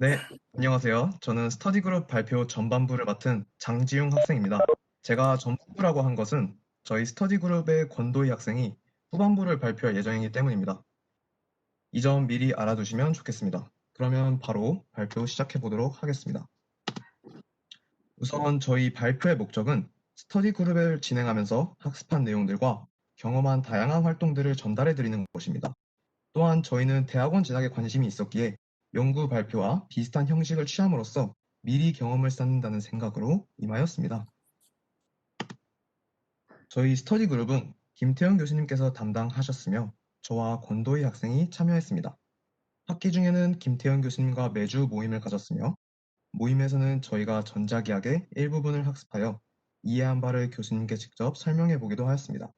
네, 안녕하세요. 저는 스터디 그룹 발표 전반부를 맡은 장지용 학생입니다. 제가 전반부라고 한 것은 저희 스터디 그룹의 권도희 학생이 후반부를 발표할 예정이기 때문입니다. 이 점 미리 알아두시면 좋겠습니다. 그러면 바로 발표 시작해 보도록 하겠습니다. 우선 저희 발표의 목적은 스터디 그룹을 진행하면서 학습한 내용들과 경험한 다양한 활동들을 전달해 드리는 것입니다. 또한 저희는 대학원 진학에 관심이 있었기에 연구 발표와 비슷한 형식을 취함으로써 미리 경험을 쌓는다는 생각으로 임하였습니다. 저희 스터디 그룹은 김태형 교수님께서 담당하셨으며 저와 권도희 학생이 참여했습니다. 학기 중에는 김태형 교수님과 매주 모임을 가졌으며 모임에서는 저희가 전자기학의 일부분을 학습하여 이해한 바를 교수님께 직접 설명해 보기도 하였습니다.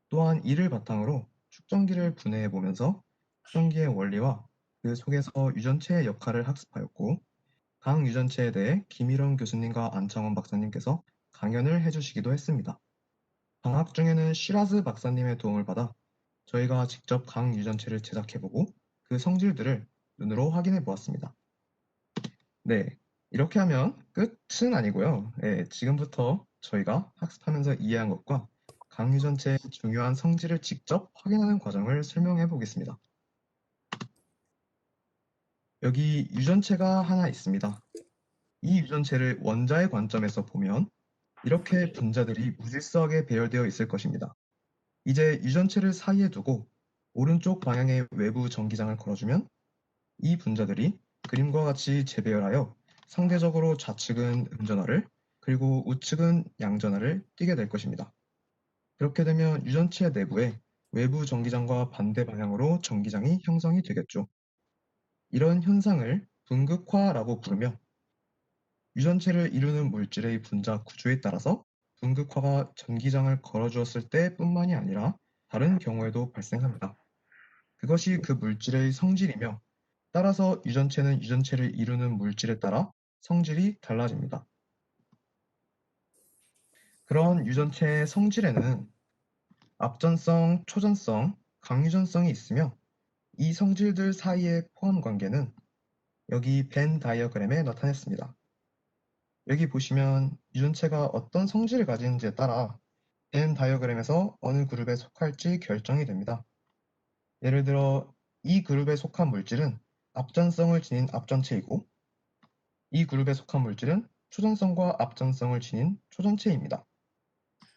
또한 이를 바탕으로 축전기를 분해해 보면서 축전기의 원리와 그 속에서 유전체의 역할을 학습하였고, 각 유전체에 대해 김일원 교수님과 안창원 박사님께서 강연을 해주시기도 했습니다. 방학 중에는 시라즈 박사님의 도움을 받아 저희가 직접 각 유전체를 제작해보고 그 성질들을 눈으로 확인해 보았습니다. 네, 이렇게 하면 끝은 아니고요. 네, 지금부터 저희가 학습하면서 이해한 것과 각 유전체의 중요한 성질을 직접 확인하는 과정을 설명해 보겠습니다. 여기 유전체가 하나 있습니다. 이 유전체를 원자의 관점에서 보면 이렇게 분자들이 무질서하게 배열되어 있을 것입니다. 이제 유전체를 사이에 두고 오른쪽 방향의 외부 전기장을 걸어주면 이 분자들이 그림과 같이 재배열하여 상대적으로 좌측은 음전하를 그리고 우측은 양전하를 띠게 될 것입니다. 그렇게 되면 유전체 내부에 외부 전기장과 반대 방향으로 전기장이 형성이 되겠죠. 이런 현상을 분극화라고 부르며 유전체를 이루는 물질의 분자 구조에 따라서 분극화가 전기장을 걸어주었을 때뿐만이 아니라 다른 경우에도 발생합니다. 그것이 그 물질의 성질이며 따라서 유전체는 유전체를 이루는 물질에 따라 성질이 달라집니다. 그런 유전체의 성질에는 앞전성, 초전성, 강유전성이 있으며 이 성질들 사이의 포함 관계는 여기 벤 다이어그램에 나타냈습니다. 여기 보시면 유전체가 어떤 성질을 가지는지에 따라 벤 다이어그램에서 어느 그룹에 속할지 결정이 됩니다. 예를 들어 이 그룹에 속한 물질은 앞전성을 지닌 앞전체이고 이 그룹에 속한 물질은 초전성과 앞전성을 지닌 초전체입니다.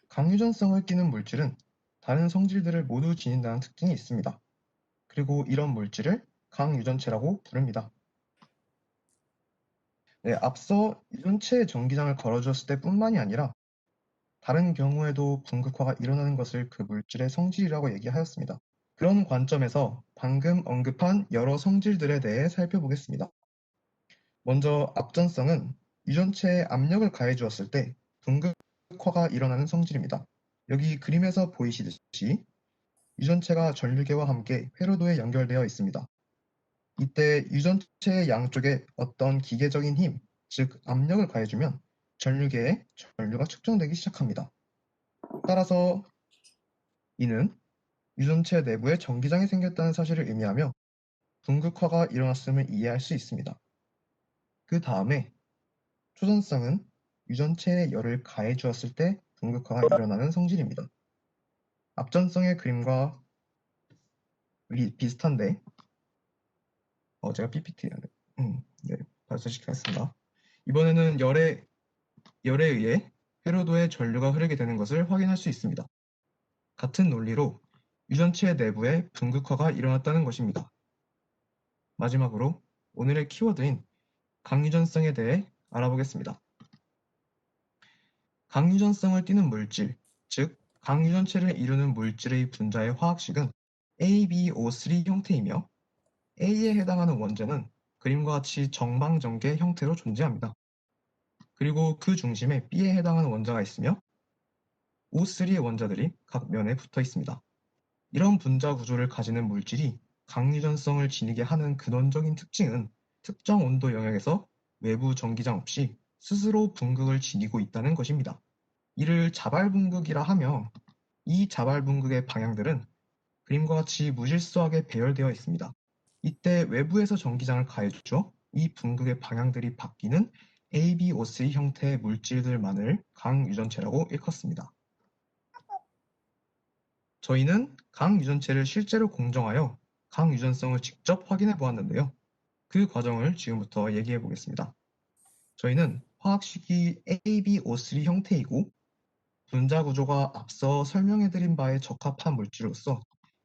강유전성을 띠는 물질은 다른 성질들을 모두 지닌다는 특징이 있습니다. 그리고 이런 물질을 강유전체라고 부릅니다. 네, 앞서 유전체의 전기장을 걸어주었을 때뿐만이 아니라 다른 경우에도 분극화가 일어나는 것을 그 물질의 성질이라고 얘기하였습니다. 그런 관점에서 방금 언급한 여러 성질들에 대해 살펴보겠습니다. 먼저 앞전성은 유전체에 압력을 가해 주었을 때 분극화가 일어나는 성질입니다. 여기 그림에서 보이시듯이 유전체가 전류계와 함께 회로도에 연결되어 있습니다. 이때 유전체의 양쪽에 어떤 기계적인 힘, 즉 압력을 가해주면 전류계에 전류가 측정되기 시작합니다. 따라서 이는 유전체 내부에 전기장이 생겼다는 사실을 의미하며 분극화가 일어났음을 이해할 수 있습니다. 그 다음에 초전성은 유전체에 열을 가해 주었을 때 분극화가 일어나는 성질입니다. 앞전성의 그림과 비슷한데 제가 PPT 네, 발표시키겠습니다. 이번에는 열에 의해 회로도에 전류가 흐르게 되는 것을 확인할 수 있습니다. 같은 논리로 유전체 내부에 분극화가 일어났다는 것입니다. 마지막으로 오늘의 키워드인 강유전성에 대해 알아보겠습니다. 강유전성을 띠는 물질, 즉 강유전체를 이루는 물질의 분자의 화학식은 AbO3 형태이며 A에 해당하는 원자는 그림과 같이 정방정계 형태로 존재합니다. 그리고 그 중심에 B에 해당하는 원자가 있으며 O3의 원자들이 각 면에 붙어 있습니다. 이런 분자 구조를 가지는 물질이 강유전성을 지니게 하는 근원적인 특징은 특정 온도 영역에서 외부 전기장 없이 스스로 분극을 지니고 있다는 것입니다. 이를 자발분극이라 하며 이 자발분극의 방향들은 그림과 같이 무질서하게 배열되어 있습니다. 이때 외부에서 전기장을 가해주죠. 이 분극의 방향들이 바뀌는 ABO3 형태의 물질들만을 강유전체라고 일컫습니다. 저희는 강유전체를 실제로 공정하여 강유전성을 직접 확인해 보았는데요. 그 과정을 지금부터 얘기해 보겠습니다. 저희는 화학식이 ABO3 형태이고 분자 구조가 앞서 설명해드린 바에 적합한 물질로서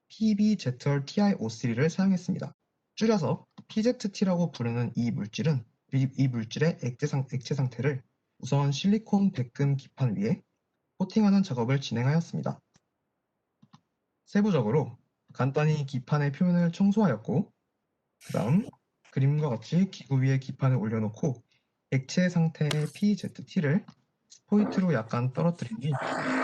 PbZrTiO3를 사용했습니다. 줄여서 PZT라고 부르는 이 물질의 액체 상태를 우선 실리콘 백금 기판 위에 코팅하는 작업을 진행하였습니다. 세부적으로 간단히 기판의 표면을 청소하였고, 그 다음 그림과 같이 기구 위에 기판을 올려놓고 액체 상태의 PZT를 스포이트로 약간 떨어뜨린 뒤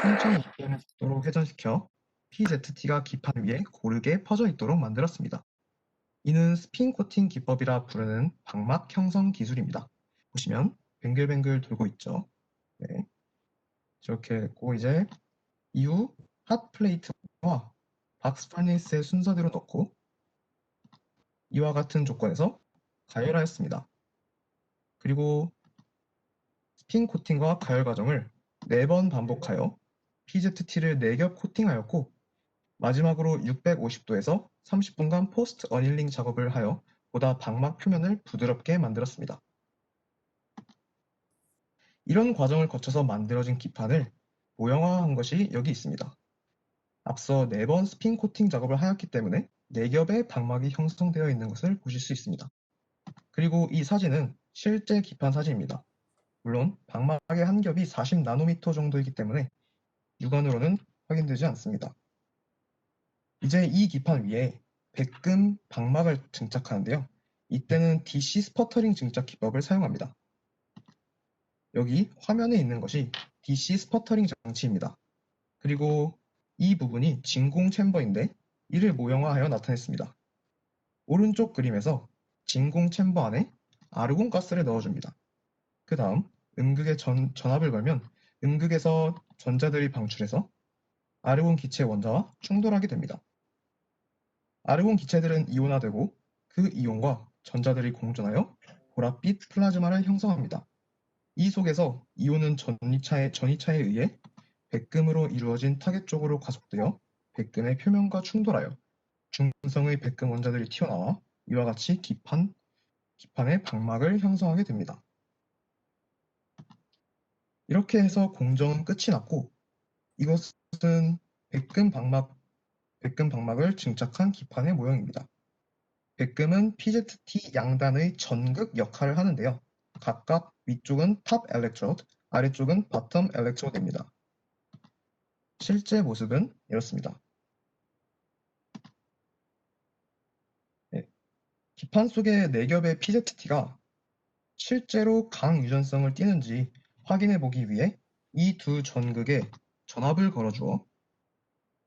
천천히 입변의 속도로 회전시켜 PZT가 기판 위에 고르게 퍼져 있도록 만들었습니다. 이는 스핀 코팅 기법이라 부르는 방막 형성 기술입니다. 보시면 뱅글뱅글 돌고 있죠. 네. 이렇게 했고 이제 이후 핫 플레이트와 박스 퍼니스의 순서대로 넣고 이와 같은 조건에서 가열하였습니다. 그리고 스핀 코팅과 가열 과정을 4번 반복하여 PZT를 4겹 코팅하였고 마지막으로 650도에서 30분간 포스트 어닐링 작업을 하여 보다 방막 표면을 부드럽게 만들었습니다. 이런 과정을 거쳐서 만들어진 기판을 모형화한 것이 여기 있습니다. 앞서 4번 스핀 코팅 작업을 하였기 때문에 4겹의 방막이 형성되어 있는 것을 보실 수 있습니다. 그리고 이 사진은 실제 기판 사진입니다. 물론 방막의 한 겹이 40나노미터 정도이기 때문에 육안으로는 확인되지 않습니다. 이제 이 기판 위에 백금 방막을 증착하는데요. 이때는 DC 스퍼터링 증착 기법을 사용합니다. 여기 화면에 있는 것이 DC 스퍼터링 장치입니다. 그리고 이 부분이 진공 챔버인데 이를 모형화하여 나타냈습니다. 오른쪽 그림에서 진공 챔버 안에 아르곤 가스를 넣어줍니다. 그 다음 음극에 전압을 걸면 음극에서 전자들이 방출해서 아르곤 기체 원자와 충돌하게 됩니다. 아르곤 기체들은 이온화되고 그 이온과 전자들이 공존하여 보랏빛 플라즈마를 형성합니다. 이 속에서 이온은 전이차에 의해 백금으로 이루어진 타겟 쪽으로 가속되어 백금의 표면과 충돌하여 중성의 백금 원자들이 튀어나와 이와 같이 기판의 방막을 형성하게 됩니다. 이렇게 해서 공정은 끝이 났고 이것은 백금 방막을 증착한 기판의 모형입니다. 백금은 PZT 양단의 전극 역할을 하는데요. 각각 위쪽은 탑 엘렉트로드, 아래쪽은 바텀 엘렉트로드입니다. 실제 모습은 이렇습니다. 네. 기판 속의 4겹의 PZT가 실제로 강유전성을 띠는지 확인해 보기 위해 이 두 전극에 전압을 걸어주어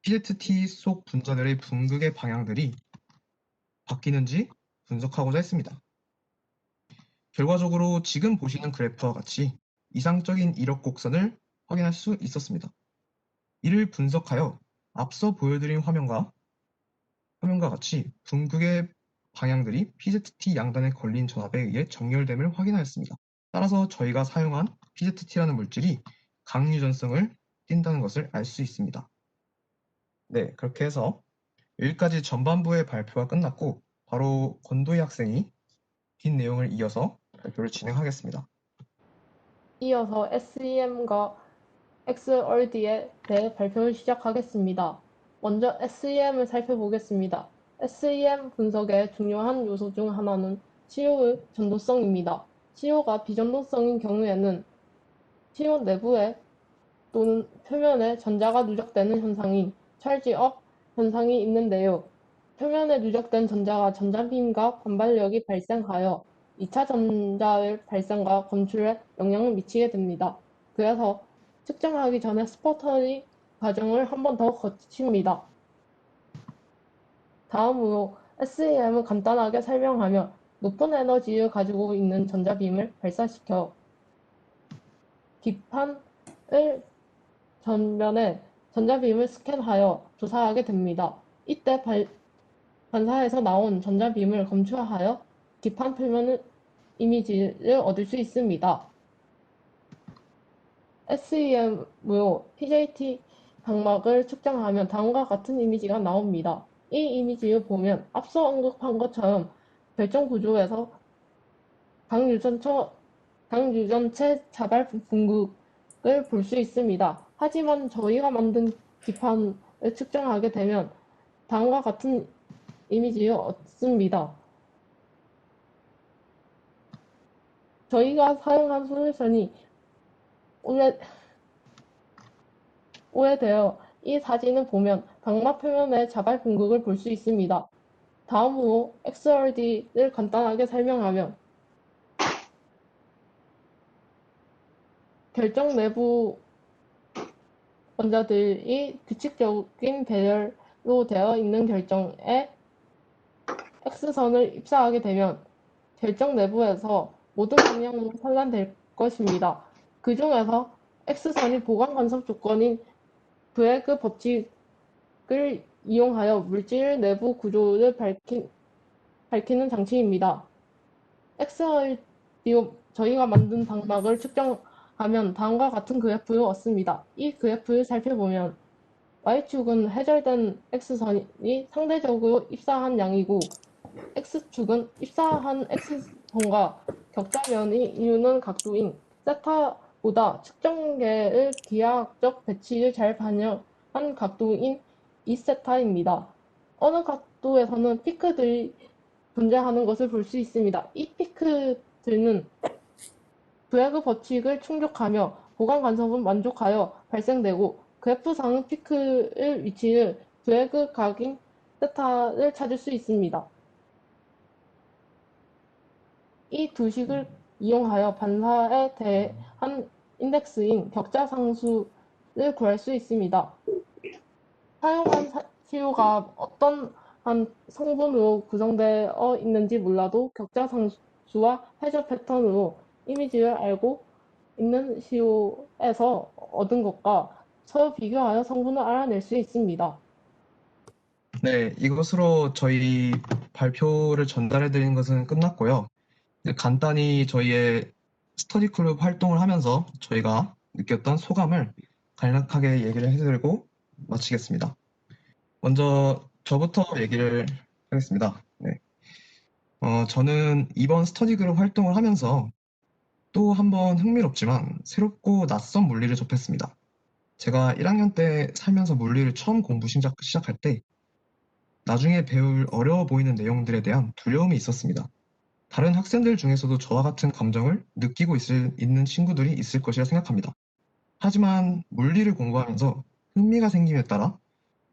PZT 속 분자들의 분극의 방향들이 바뀌는지 분석하고자 했습니다. 결과적으로 지금 보시는 그래프와 같이 이상적인 이력 곡선을 확인할 수 있었습니다. 이를 분석하여 앞서 보여드린 화면과 같이 분극의 방향들이 PZT 양단에 걸린 전압에 의해 정렬됨을 확인하였습니다. 따라서 저희가 사용한 PZT라는 물질이 강유전성을 띈다는 것을 알 수 있습니다. 네, 그렇게 해서 여기까지 전반부의 발표가 끝났고 바로 권도희 학생이 긴 내용을 이어서 발표를 진행하겠습니다. 이어서 SEM과 XRD에 대해 발표를 시작하겠습니다. 먼저 SEM을 살펴보겠습니다. SEM 분석의 중요한 요소 중 하나는 CO의 전도성입니다. CO가 비전도성인 경우에는 CO 내부에 또는 표면에 전자가 누적되는 현상인 찰지업 현상이 있는데요. 표면에 누적된 전자가 전자빔과 반발력이 발생하여 2차 전자의 발생과 검출에 영향을 미치게 됩니다. 그래서 측정하기 전에 스퍼터링 과정을 한 번 더 거칩니다. 다음으로 SEM을 간단하게 설명하며 높은 에너지를 가지고 있는 전자빔을 발사시켜 기판을 전면에 전자빔을 스캔하여 조사하게 됩니다. 이때 반사에서 나온 전자빔을 검출하여 기판 표면을 이미지를 얻을 수 있습니다. SEM으로 PJT 각막을 측정하면 다음과 같은 이미지가 나옵니다. 이 이미지를 보면 앞서 언급한 것처럼 결정 구조에서 당유전체 자발 분극을 볼 수 있습니다. 하지만 저희가 만든 기판을 측정하게 되면 다음과 같은 이미지를 얻습니다. 저희가 사용한 솔루션이 오래되어 이 사진을 보면 각막 표면의 자발 분극을 볼 수 있습니다. 다음으로 XRD를 간단하게 설명하면 결정 내부 원자들이 규칙적인 배열로 되어 있는 결정에 X선을 입사하게 되면 결정 내부에서 모든 방향으로 산란될 것입니다. 그 중에서 X선이 보관 간섭 조건인 브래그 법칙을 이용하여 물질 내부 구조를 밝히는 장치입니다. XRD로 저희가 만든 방막을 측정하면 다음과 같은 그래프를 얻습니다. 이 그래프를 살펴보면 Y축은 해결된 X선이 상대적으로 입사한 양이고 X축은 입사한 X선과 격자면이 이루는 각도인 세타보다 측정계의 기하학적 배치를 잘 반영한 각도인 2세타입니다. 어느 각도에서는 피크들이 존재하는 것을 볼 수 있습니다. 이 피크들은 브래그 법칙을 충족하며 보관 간섭은 만족하여 발생되고 그래프상의 피크의 위치를 브래그 각인 세타를 찾을 수 있습니다. 이 두 식을 이용하여 반사에 대한 인덱스인 격자상수를 구할 수 있습니다. 사용한 시료가 어떤 성분으로 구성되어 있는지 몰라도 격자상수와 해저 패턴으로 이미지를 알고 있는 시료에서 얻은 것과 서로 비교하여 성분을 알아낼 수 있습니다. 네, 이것으로 저희 발표를 전달해 드린 것은 끝났고요. 간단히 저희의 스터디 그룹 활동을 하면서 저희가 느꼈던 소감을 간략하게 얘기를 해드리고 마치겠습니다. 먼저 저부터 얘기를 하겠습니다. 네. 저는 이번 스터디 그룹 활동을 하면서 또 한 번 흥미롭지만 새롭고 낯선 물리를 접했습니다. 제가 1학년 때 살면서 물리를 처음 공부 시작할 때 나중에 배울 어려워 보이는 내용들에 대한 두려움이 있었습니다. 다른 학생들 중에서도 저와 같은 감정을 느끼고 있는 친구들이 있을 것이라 생각합니다. 하지만 물리를 공부하면서 흥미가 생김에 따라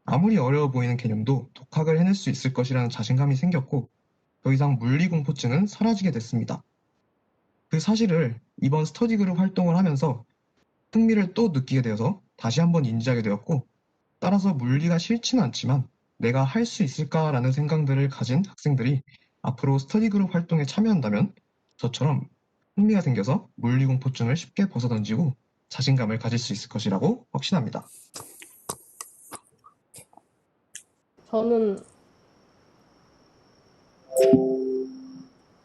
아무리 어려워 보이는 개념도 독학을 해낼 수 있을 것이라는 자신감이 생겼고 더 이상 물리 공포증은 사라지게 됐습니다. 그 사실을 이번 스터디 그룹 활동을 하면서 흥미를 또 느끼게 되어서 다시 한번 인지하게 되었고 따라서 물리가 싫지는 않지만 내가 할 수 있을까라는 생각들을 가진 학생들이 앞으로 스터디 그룹 활동에 참여한다면 저처럼 흥미가 생겨서 물리 공포증을 쉽게 벗어던지고 자신감을 가질 수 있을 것이라고 확신합니다. 저는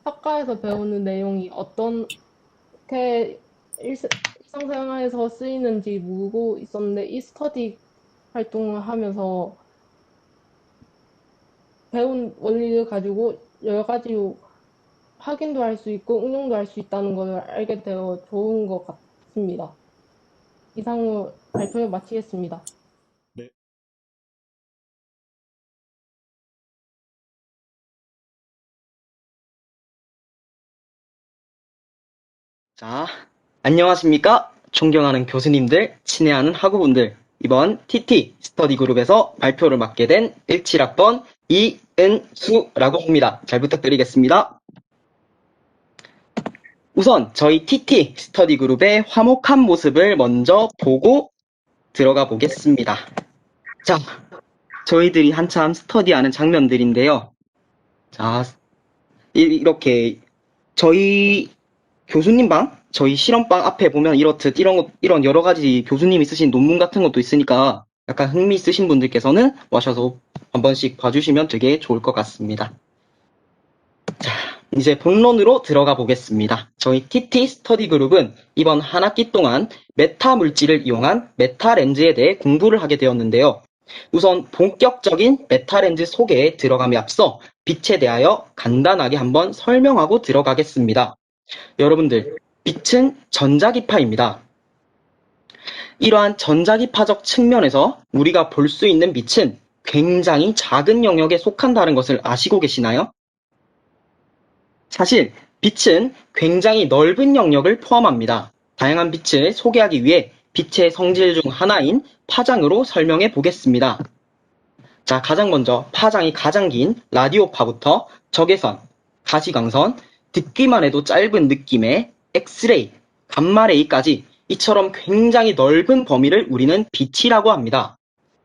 학과에서 배우는 내용이 어떻게 일상생활에서 쓰이는지 모르고 있었는데 이 스터디 활동을 하면서 배운 원리를 가지고 여러 가지로 확인도 할 수 있고 응용도 할 수 있다는 것을 알게 되어 좋은 것 같습니다. 이상으로 발표를 마치겠습니다. 네. 자, 안녕하십니까? 존경하는 교수님들, 친애하는 학우분들. 이번 TT 스터디 그룹에서 발표를 맡게 된 17학번 이은수라고 합니다. 잘 부탁드리겠습니다. 우선 저희 TT 스터디 그룹의 화목한 모습을 먼저 보고 들어가 보겠습니다. 자, 저희들이 한참 스터디하는 장면들인데요. 자, 이렇게 저희 교수님 방, 저희 실험방 앞에 보면 이렇듯 이런 여러 가지 교수님이 쓰신 논문 같은 것도 있으니까 약간 흥미 있으신 분들께서는 와셔서 한 번씩 봐주시면 되게 좋을 것 같습니다. 자, 이제 본론으로 들어가 보겠습니다. 저희 TT 스터디 그룹은 이번 한 학기 동안 메타 물질을 이용한 메타 렌즈에 대해 공부를 하게 되었는데요. 우선 본격적인 메타 렌즈 소개에 들어감에 앞서 빛에 대하여 간단하게 한번 설명하고 들어가겠습니다. 여러분들, 빛은 전자기파입니다. 이러한 전자기파적 측면에서 우리가 볼 수 있는 빛은 굉장히 작은 영역에 속한다는 것을 아시고 계시나요? 사실 빛은 굉장히 넓은 영역을 포함합니다. 다양한 빛을 소개하기 위해 빛의 성질 중 하나인 파장으로 설명해 보겠습니다. 자, 가장 먼저 파장이 가장 긴 라디오파부터 적외선, 가시광선, 듣기만 해도 짧은 느낌의 엑스레이, 감마레이까지 이처럼 굉장히 넓은 범위를 우리는 빛이라고 합니다.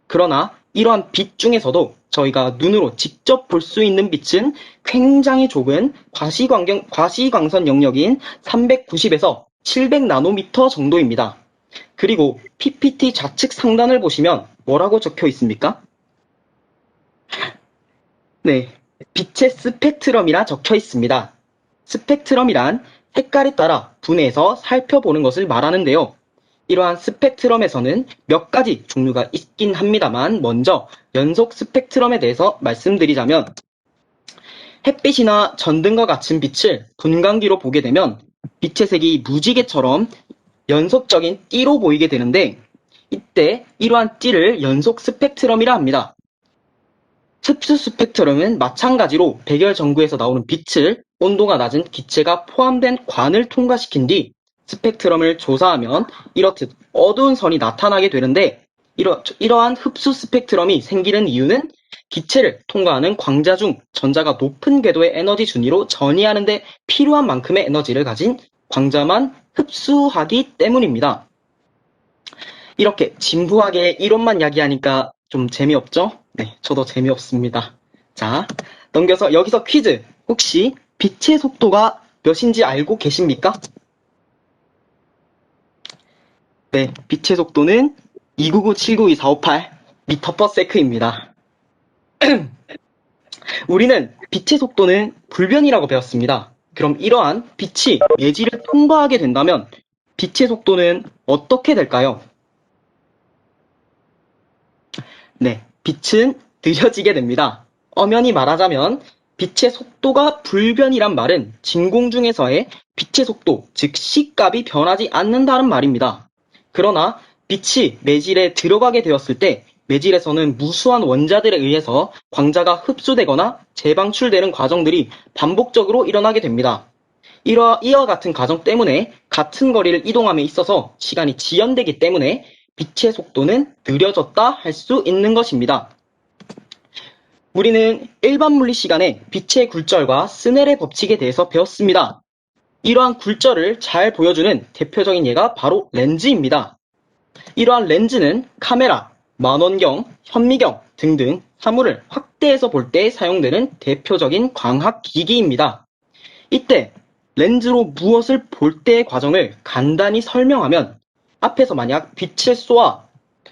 그러나 이러한 빛 중에서도 저희가 눈으로 직접 볼 수 있는 빛은 굉장히 좁은 과시광선 영역인 390에서 700나노미터 정도입니다. 그리고 PPT 좌측 상단을 보시면 뭐라고 적혀 있습니까? 네, 빛의 스펙트럼이라 적혀 있습니다. 스펙트럼이란 색깔에 따라 분해해서 살펴보는 것을 말하는데요. 이러한 스펙트럼에서는 몇 가지 종류가 있긴 합니다만 먼저 연속 스펙트럼에 대해서 말씀드리자면 햇빛이나 전등과 같은 빛을 분광기로 보게 되면 빛의 색이 무지개처럼 연속적인 띠로 보이게 되는데 이때 이러한 띠를 연속 스펙트럼이라 합니다. 흡수 스펙트럼은 마찬가지로 백열 전구에서 나오는 빛을 온도가 낮은 기체가 포함된 관을 통과시킨 뒤 스펙트럼을 조사하면 이렇듯 어두운 선이 나타나게 되는데 이러한 흡수 스펙트럼이 생기는 이유는 기체를 통과하는 광자 중 전자가 높은 궤도의 에너지 준위로 전이하는 데 필요한 만큼의 에너지를 가진 광자만 흡수하기 때문입니다. 이렇게 진부하게 이론만 이야기하니까 좀 재미없죠? 네, 저도 재미없습니다. 자, 넘겨서 여기서 퀴즈. 혹시 빛의 속도가 몇인지 알고 계십니까? 네, 빛의 속도는 299792458 m/s입니다. 우리는 빛의 속도는 불변이라고 배웠습니다. 그럼 이러한 빛이 매질을 통과하게 된다면 빛의 속도는 어떻게 될까요? 네, 빛은 느려지게 됩니다. 엄연히 말하자면 빛의 속도가 불변이란 말은 진공 중에서의 빛의 속도, 즉 C값이 변하지 않는다는 말입니다. 그러나 빛이 매질에 들어가게 되었을 때 매질에서는 무수한 원자들에 의해서 광자가 흡수되거나 재방출되는 과정들이 반복적으로 일어나게 됩니다. 이와 같은 과정 때문에 같은 거리를 이동함에 있어서 시간이 지연되기 때문에 빛의 속도는 느려졌다 할 수 있는 것입니다. 우리는 일반 물리 시간에 빛의 굴절과 스넬의 법칙에 대해서 배웠습니다. 이러한 굴절을 잘 보여주는 대표적인 예가 바로 렌즈입니다. 이러한 렌즈는 카메라, 망원경, 현미경 등등 사물을 확대해서 볼 때 사용되는 대표적인 광학기기입니다. 이때 렌즈로 무엇을 볼 때의 과정을 간단히 설명하면 앞에서 만약 빛을 쏘아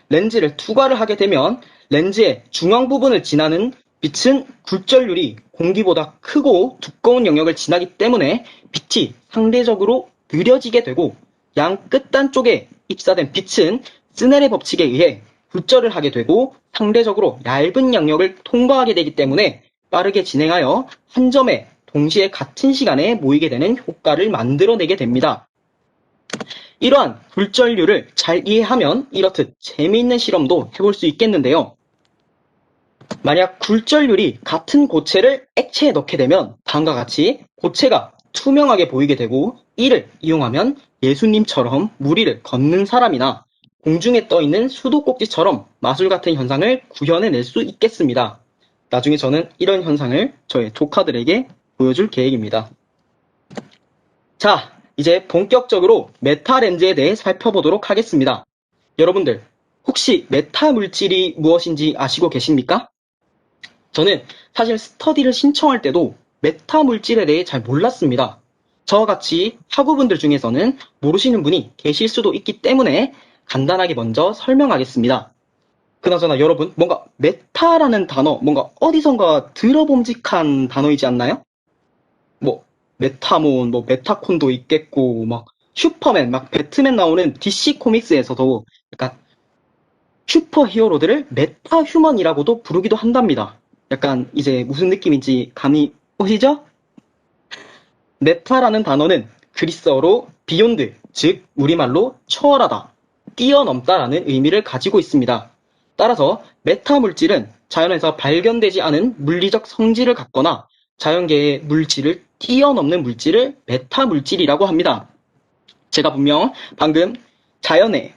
렌즈를 투과를 하게 되면 렌즈의 중앙 부분을 지나는 빛은 굴절률이 공기보다 크고 두꺼운 영역을 지나기 때문에 빛이 상대적으로 느려지게 되고 양 끝단 쪽에 입사된 빛은 스넬의 법칙에 의해 굴절을 하게 되고 상대적으로 얇은 영역을 통과하게 되기 때문에 빠르게 진행하여 한 점에 동시에 같은 시간에 모이게 되는 효과를 만들어내게 됩니다. 이러한 굴절률을 잘 이해하면 이렇듯 재미있는 실험도 해볼 수 있겠는데요. 만약 굴절률이 같은 고체를 액체에 넣게 되면 다음과 같이 고체가 투명하게 보이게 되고 이를 이용하면 예수님처럼 물 위를 걷는 사람이나 공중에 떠있는 수도꼭지처럼 마술 같은 현상을 구현해낼 수 있겠습니다. 나중에 저는 이런 현상을 저의 조카들에게 보여줄 계획입니다. 자, 이제 본격적으로 메타 렌즈에 대해 살펴보도록 하겠습니다. 여러분들, 혹시 메타 물질이 무엇인지 아시고 계십니까? 저는 사실 스터디를 신청할 때도 메타 물질에 대해 잘 몰랐습니다. 저와 같이 학우분들 중에서는 모르시는 분이 계실 수도 있기 때문에 간단하게 먼저 설명하겠습니다. 그나저나 여러분, 뭔가 메타라는 단어, 뭔가 어디선가 들어봄직한 단어이지 않나요? 뭐 메타몬, 뭐 메타콘도 있겠고, 막 슈퍼맨, 막 배트맨 나오는 DC 코믹스에서도 약간 슈퍼 히어로들을 메타 휴먼이라고도 부르기도 한답니다. 약간 이제 무슨 느낌인지 감이 오시죠? 메타라는 단어는 그리스어로 비욘드, 즉 우리말로 초월하다, 뛰어넘다라는 의미를 가지고 있습니다. 따라서 메타 물질은 자연에서 발견되지 않은 물리적 성질을 갖거나 자연계의 물질을 뛰어넘는 물질을 메타 물질이라고 합니다. 제가 분명 방금 자연에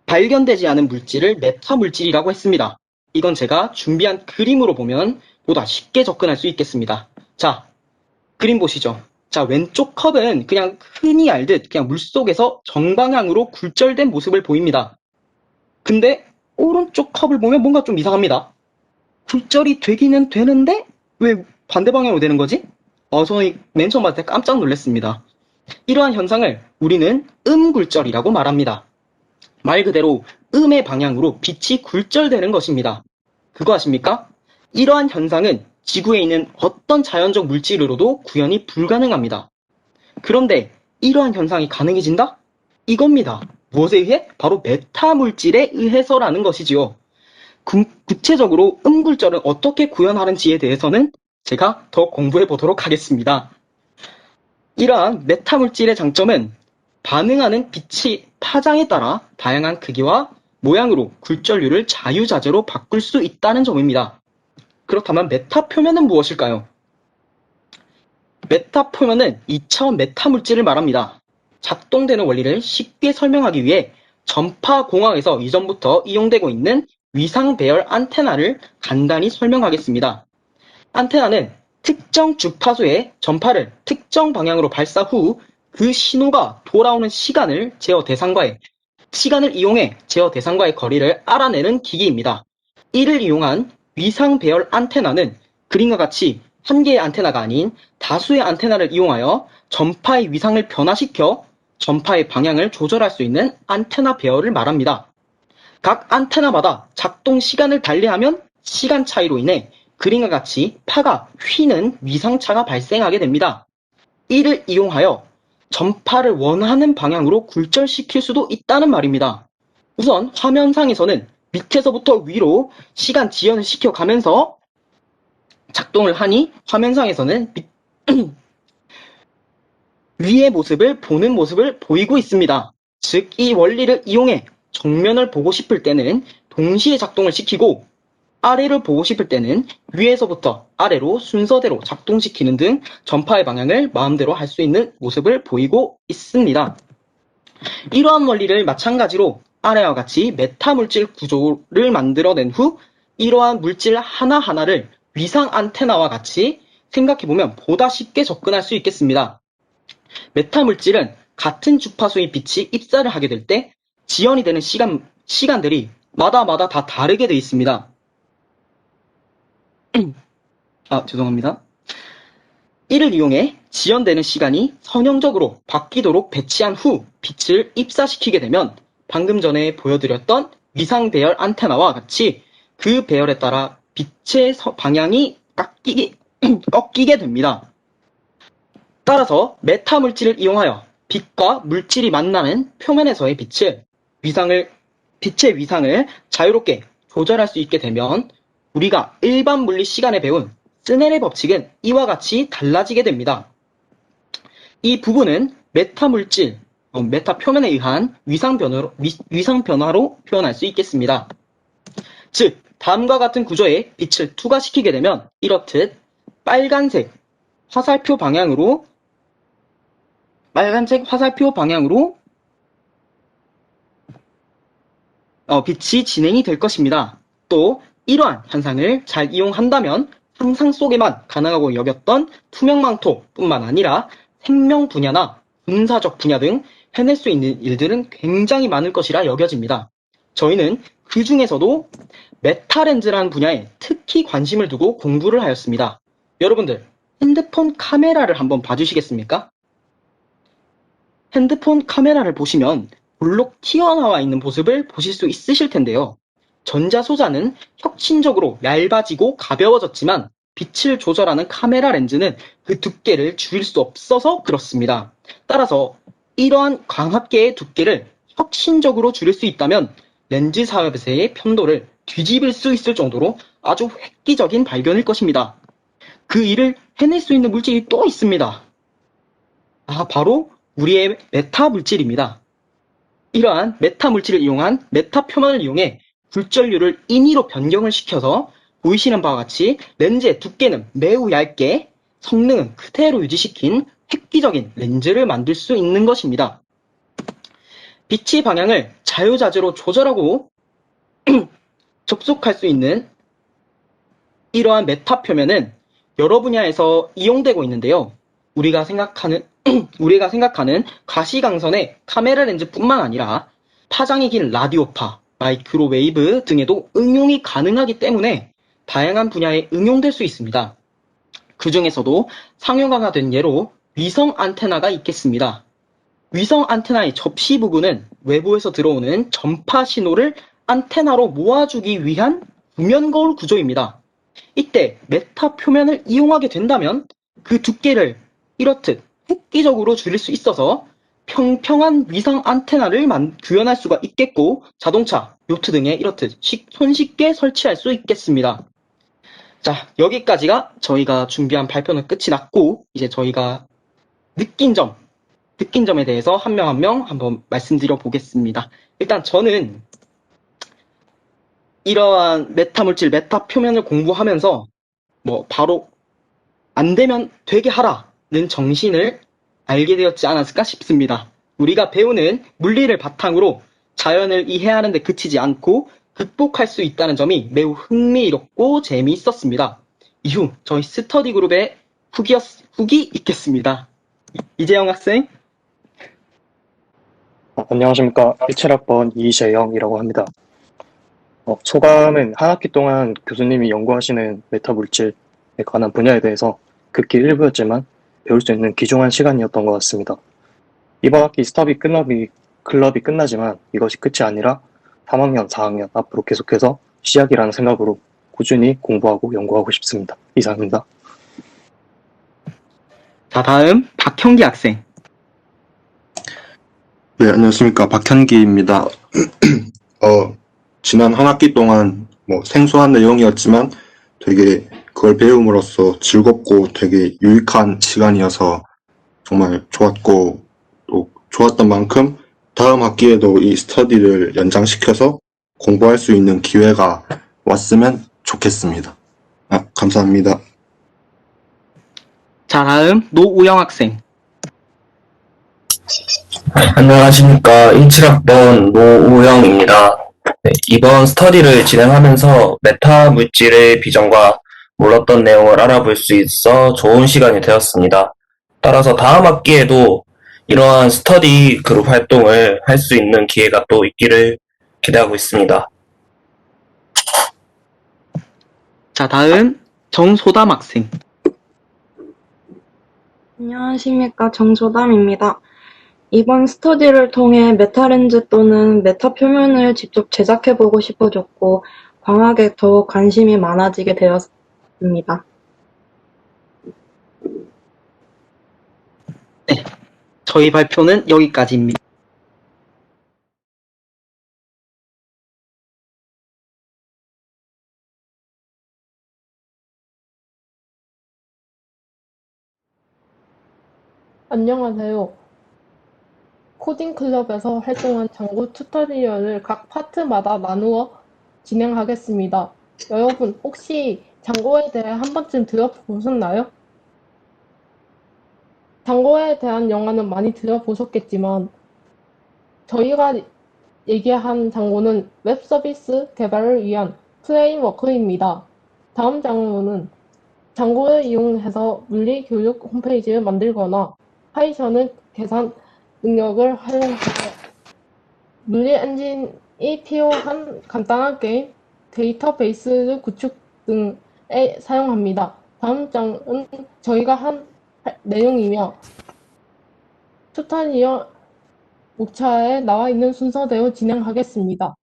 발견되지 않은 물질을 메타 물질이라고 했습니다. 이건 제가 준비한 그림으로 보면 보다 쉽게 접근할 수 있겠습니다. 자, 그림 보시죠. 자, 왼쪽 컵은 그냥 흔히 알듯 그냥 물속에서 정방향으로 굴절된 모습을 보입니다. 근데 오른쪽 컵을 보면 뭔가 좀 이상합니다. 굴절이 되기는 되는데 왜 반대 방향으로 되는 거지? 저는 맨 처음 봤을 때 깜짝 놀랐습니다. 이러한 현상을 우리는 음굴절이라고 말합니다. 말 그대로 음의 방향으로 빛이 굴절되는 것입니다. 그거 아십니까? 이러한 현상은 지구에 있는 어떤 자연적 물질로도 구현이 불가능합니다. 그런데 이러한 현상이 가능해진다? 이겁니다. 무엇에 의해? 바로 메타 물질에 의해서라는 것이지요. 구체적으로 음굴절은 어떻게 구현하는지에 대해서는 제가 더 공부해 보도록 하겠습니다. 이러한 메타 물질의 장점은 반응하는 빛의 파장에 따라 다양한 크기와 모양으로 굴절률을 자유자재로 바꿀 수 있다는 점입니다. 그렇다면 메타 표면은 무엇일까요? 메타 표면은 2차원 메타 물질을 말합니다. 작동되는 원리를 쉽게 설명하기 위해 전파공학에서 이전부터 이용되고 있는 위상 배열 안테나를 간단히 설명하겠습니다. 안테나는 특정 주파수의 전파를 특정 방향으로 발사 후 그 신호가 돌아오는 시간을 이용해 제어 대상과의 거리를 알아내는 기기입니다. 이를 이용한 위상 배열 안테나는 그림과 같이 한 개의 안테나가 아닌 다수의 안테나를 이용하여 전파의 위상을 변화시켜 전파의 방향을 조절할 수 있는 안테나 배열을 말합니다. 각 안테나마다 작동 시간을 달리하면 시간 차이로 인해 그림과 같이 파가 휘는 위상차가 발생하게 됩니다. 이를 이용하여 전파를 원하는 방향으로 굴절시킬 수도 있다는 말입니다. 우선 화면상에서는 밑에서부터 위로 시간 지연을 시켜가면서 작동을 하니 화면상에서는 위의 모습을 보는 모습을 보이고 있습니다. 즉, 이 원리를 이용해 정면을 보고 싶을 때는 동시에 작동을 시키고 아래를 보고 싶을 때는 위에서부터 아래로 순서대로 작동시키는 등 전파의 방향을 마음대로 할 수 있는 모습을 보이고 있습니다. 이러한 원리를 마찬가지로 아래와 같이 메타 물질 구조를 만들어낸 후 이러한 물질 하나하나를 위상 안테나와 같이 생각해보면 보다 쉽게 접근할 수 있겠습니다. 메타 물질은 같은 주파수의 빛이 입사를 하게 될 때 지연이 되는 시간들이 마다 다 다르게 되어 있습니다. 죄송합니다. 이를 이용해 지연되는 시간이 선형적으로 바뀌도록 배치한 후 빛을 입사시키게 되면 방금 전에 보여드렸던 위상 배열 안테나와 같이 그 배열에 따라 빛의 방향이 꺾이게 됩니다. 따라서 메타 물질을 이용하여 빛과 물질이 만나는 표면에서의 빛의 위상을 자유롭게 조절할 수 있게 되면 우리가 일반 물리 시간에 배운 스넬의 법칙은 이와 같이 달라지게 됩니다. 이 부분은 메타 표면에 의한 위상 변화로 표현할 수 있겠습니다. 즉, 다음과 같은 구조에 빛을 투과시키게 되면 이렇듯 빨간색 화살표 방향으로 빛이 진행이 될 것입니다. 또 이러한 현상을 잘 이용한다면 상상 속에만 가능하고 여겼던 투명망토뿐만 아니라 생명 분야나 군사적 분야 등 해낼 수 있는 일들은 굉장히 많을 것이라 여겨집니다. 저희는 그 중에서도 메타렌즈라는 분야에 특히 관심을 두고 공부를 하였습니다. 여러분들, 핸드폰 카메라를 한번 봐주시겠습니까? 핸드폰 카메라를 보시면 볼록 튀어나와 있는 모습을 보실 수 있으실 텐데요. 전자소자는 혁신적으로 얇아지고 가벼워졌지만 빛을 조절하는 카메라 렌즈는 그 두께를 줄일 수 없어서 그렇습니다. 따라서 이러한 광합계의 두께를 혁신적으로 줄일 수 있다면 렌즈 사업에서의 편도를 뒤집을 수 있을 정도로 아주 획기적인 발견일 것입니다. 그 일을 해낼 수 있는 물질이 또 있습니다. 바로 우리의 메타 물질입니다. 이러한 메타 물질을 이용한 메타 표면을 이용해 굴절률을 인위로 변경을 시켜서 보이시는 바와 같이 렌즈의 두께는 매우 얇게 성능은 그대로 유지시킨 획기적인 렌즈를 만들 수 있는 것입니다. 빛의 방향을 자유자재로 조절하고 접속할 수 있는 이러한 메타 표면은 여러 분야에서 이용되고 있는데요. 우리가 생각하는 가시광선의 카메라 렌즈뿐만 아니라 파장이 긴 라디오파, 마이크로웨이브 등에도 응용이 가능하기 때문에 다양한 분야에 응용될 수 있습니다. 그 중에서도 상용화된 예로 위성 안테나가 있겠습니다. 위성 안테나의 접시 부분은 외부에서 들어오는 전파 신호를 안테나로 모아주기 위한 구면 거울 구조입니다. 이때 메타 표면을 이용하게 된다면 그 두께를 이렇듯 획기적으로 줄일 수 있어서 평평한 위성 안테나를 구현할 수가 있겠고 자동차, 요트 등에 이렇듯 손쉽게 설치할 수 있겠습니다. 자, 여기까지가 저희가 준비한 발표는 끝이 났고 이제 저희가 느낀 점에 대해서 한 명 한 명 한번 말씀드려 보겠습니다. 일단 저는 이러한 메타 물질, 메타 표면을 공부하면서 바로 안 되면 되게 하라는 정신을 알게 되었지 않았을까 싶습니다. 우리가 배우는 물리를 바탕으로 자연을 이해하는 데 그치지 않고 극복할 수 있다는 점이 매우 흥미롭고 재미있었습니다. 이후 저희 스터디 그룹의 후기 있겠습니다. 이재영 학생. 안녕하십니까. 17학번 이재영이라고 합니다. 소감은 한 학기 동안 교수님이 연구하시는 메타 물질에 관한 분야에 대해서 극히 일부였지만 배울 수 있는 귀중한 시간이었던 것 같습니다. 이번 학기 스터디 클럽이 끝나지만 이것이 끝이 아니라 3학년, 4학년 앞으로 계속해서 시작이라는 생각으로 꾸준히 공부하고 연구하고 싶습니다. 이상입니다. 자, 다음 박형기 학생. 네, 안녕하십니까. 박현기입니다. 지난 한 학기 동안 생소한 내용이었지만 되게 그걸 배움으로써 즐겁고 되게 유익한 시간이어서 정말 좋았고 또 좋았던 만큼 다음 학기에도 이 스터디를 연장시켜서 공부할 수 있는 기회가 왔으면 좋겠습니다. 감사합니다. 자, 다음 노우영 학생. 안녕하십니까. 17학번 노우영입니다. 네, 이번 스터디를 진행하면서 메타 물질의 비전과 몰랐던 내용을 알아볼 수 있어 좋은 시간이 되었습니다. 따라서 다음 학기에도 이러한 스터디 그룹 활동을 할 수 있는 기회가 또 있기를 기대하고 있습니다. 자, 다음 정소담 학생. 안녕하십니까. 정소담입니다. 이번 스터디를 통해 메타렌즈 또는 메타 표면을 직접 제작해보고 싶어졌고 광학에 더 관심이 많아지게 되었습니다. 네, 저희 발표는 여기까지입니다. 안녕하세요. 코딩 클럽에서 활동한 장구 튜토리얼을 각 파트마다 나누어 진행하겠습니다. 여러분, 혹시 장고에 대해 한 번쯤 들어보셨나요? 장고에 대한 영화는 많이 들어보셨겠지만 저희가 얘기한 장고는 웹 서비스 개발을 위한 프레임워크입니다. 다음 장고는 장고를 이용해서 물리 교육 홈페이지를 만들거나 파이썬을 계산 능력을 활용해서 물리 엔진이 필요한 간단한 게임, 데이터베이스 구축 등에 사용합니다. 다음 장은 저희가 한 내용이며 튜토리얼 목차에 나와 있는 순서대로 진행하겠습니다.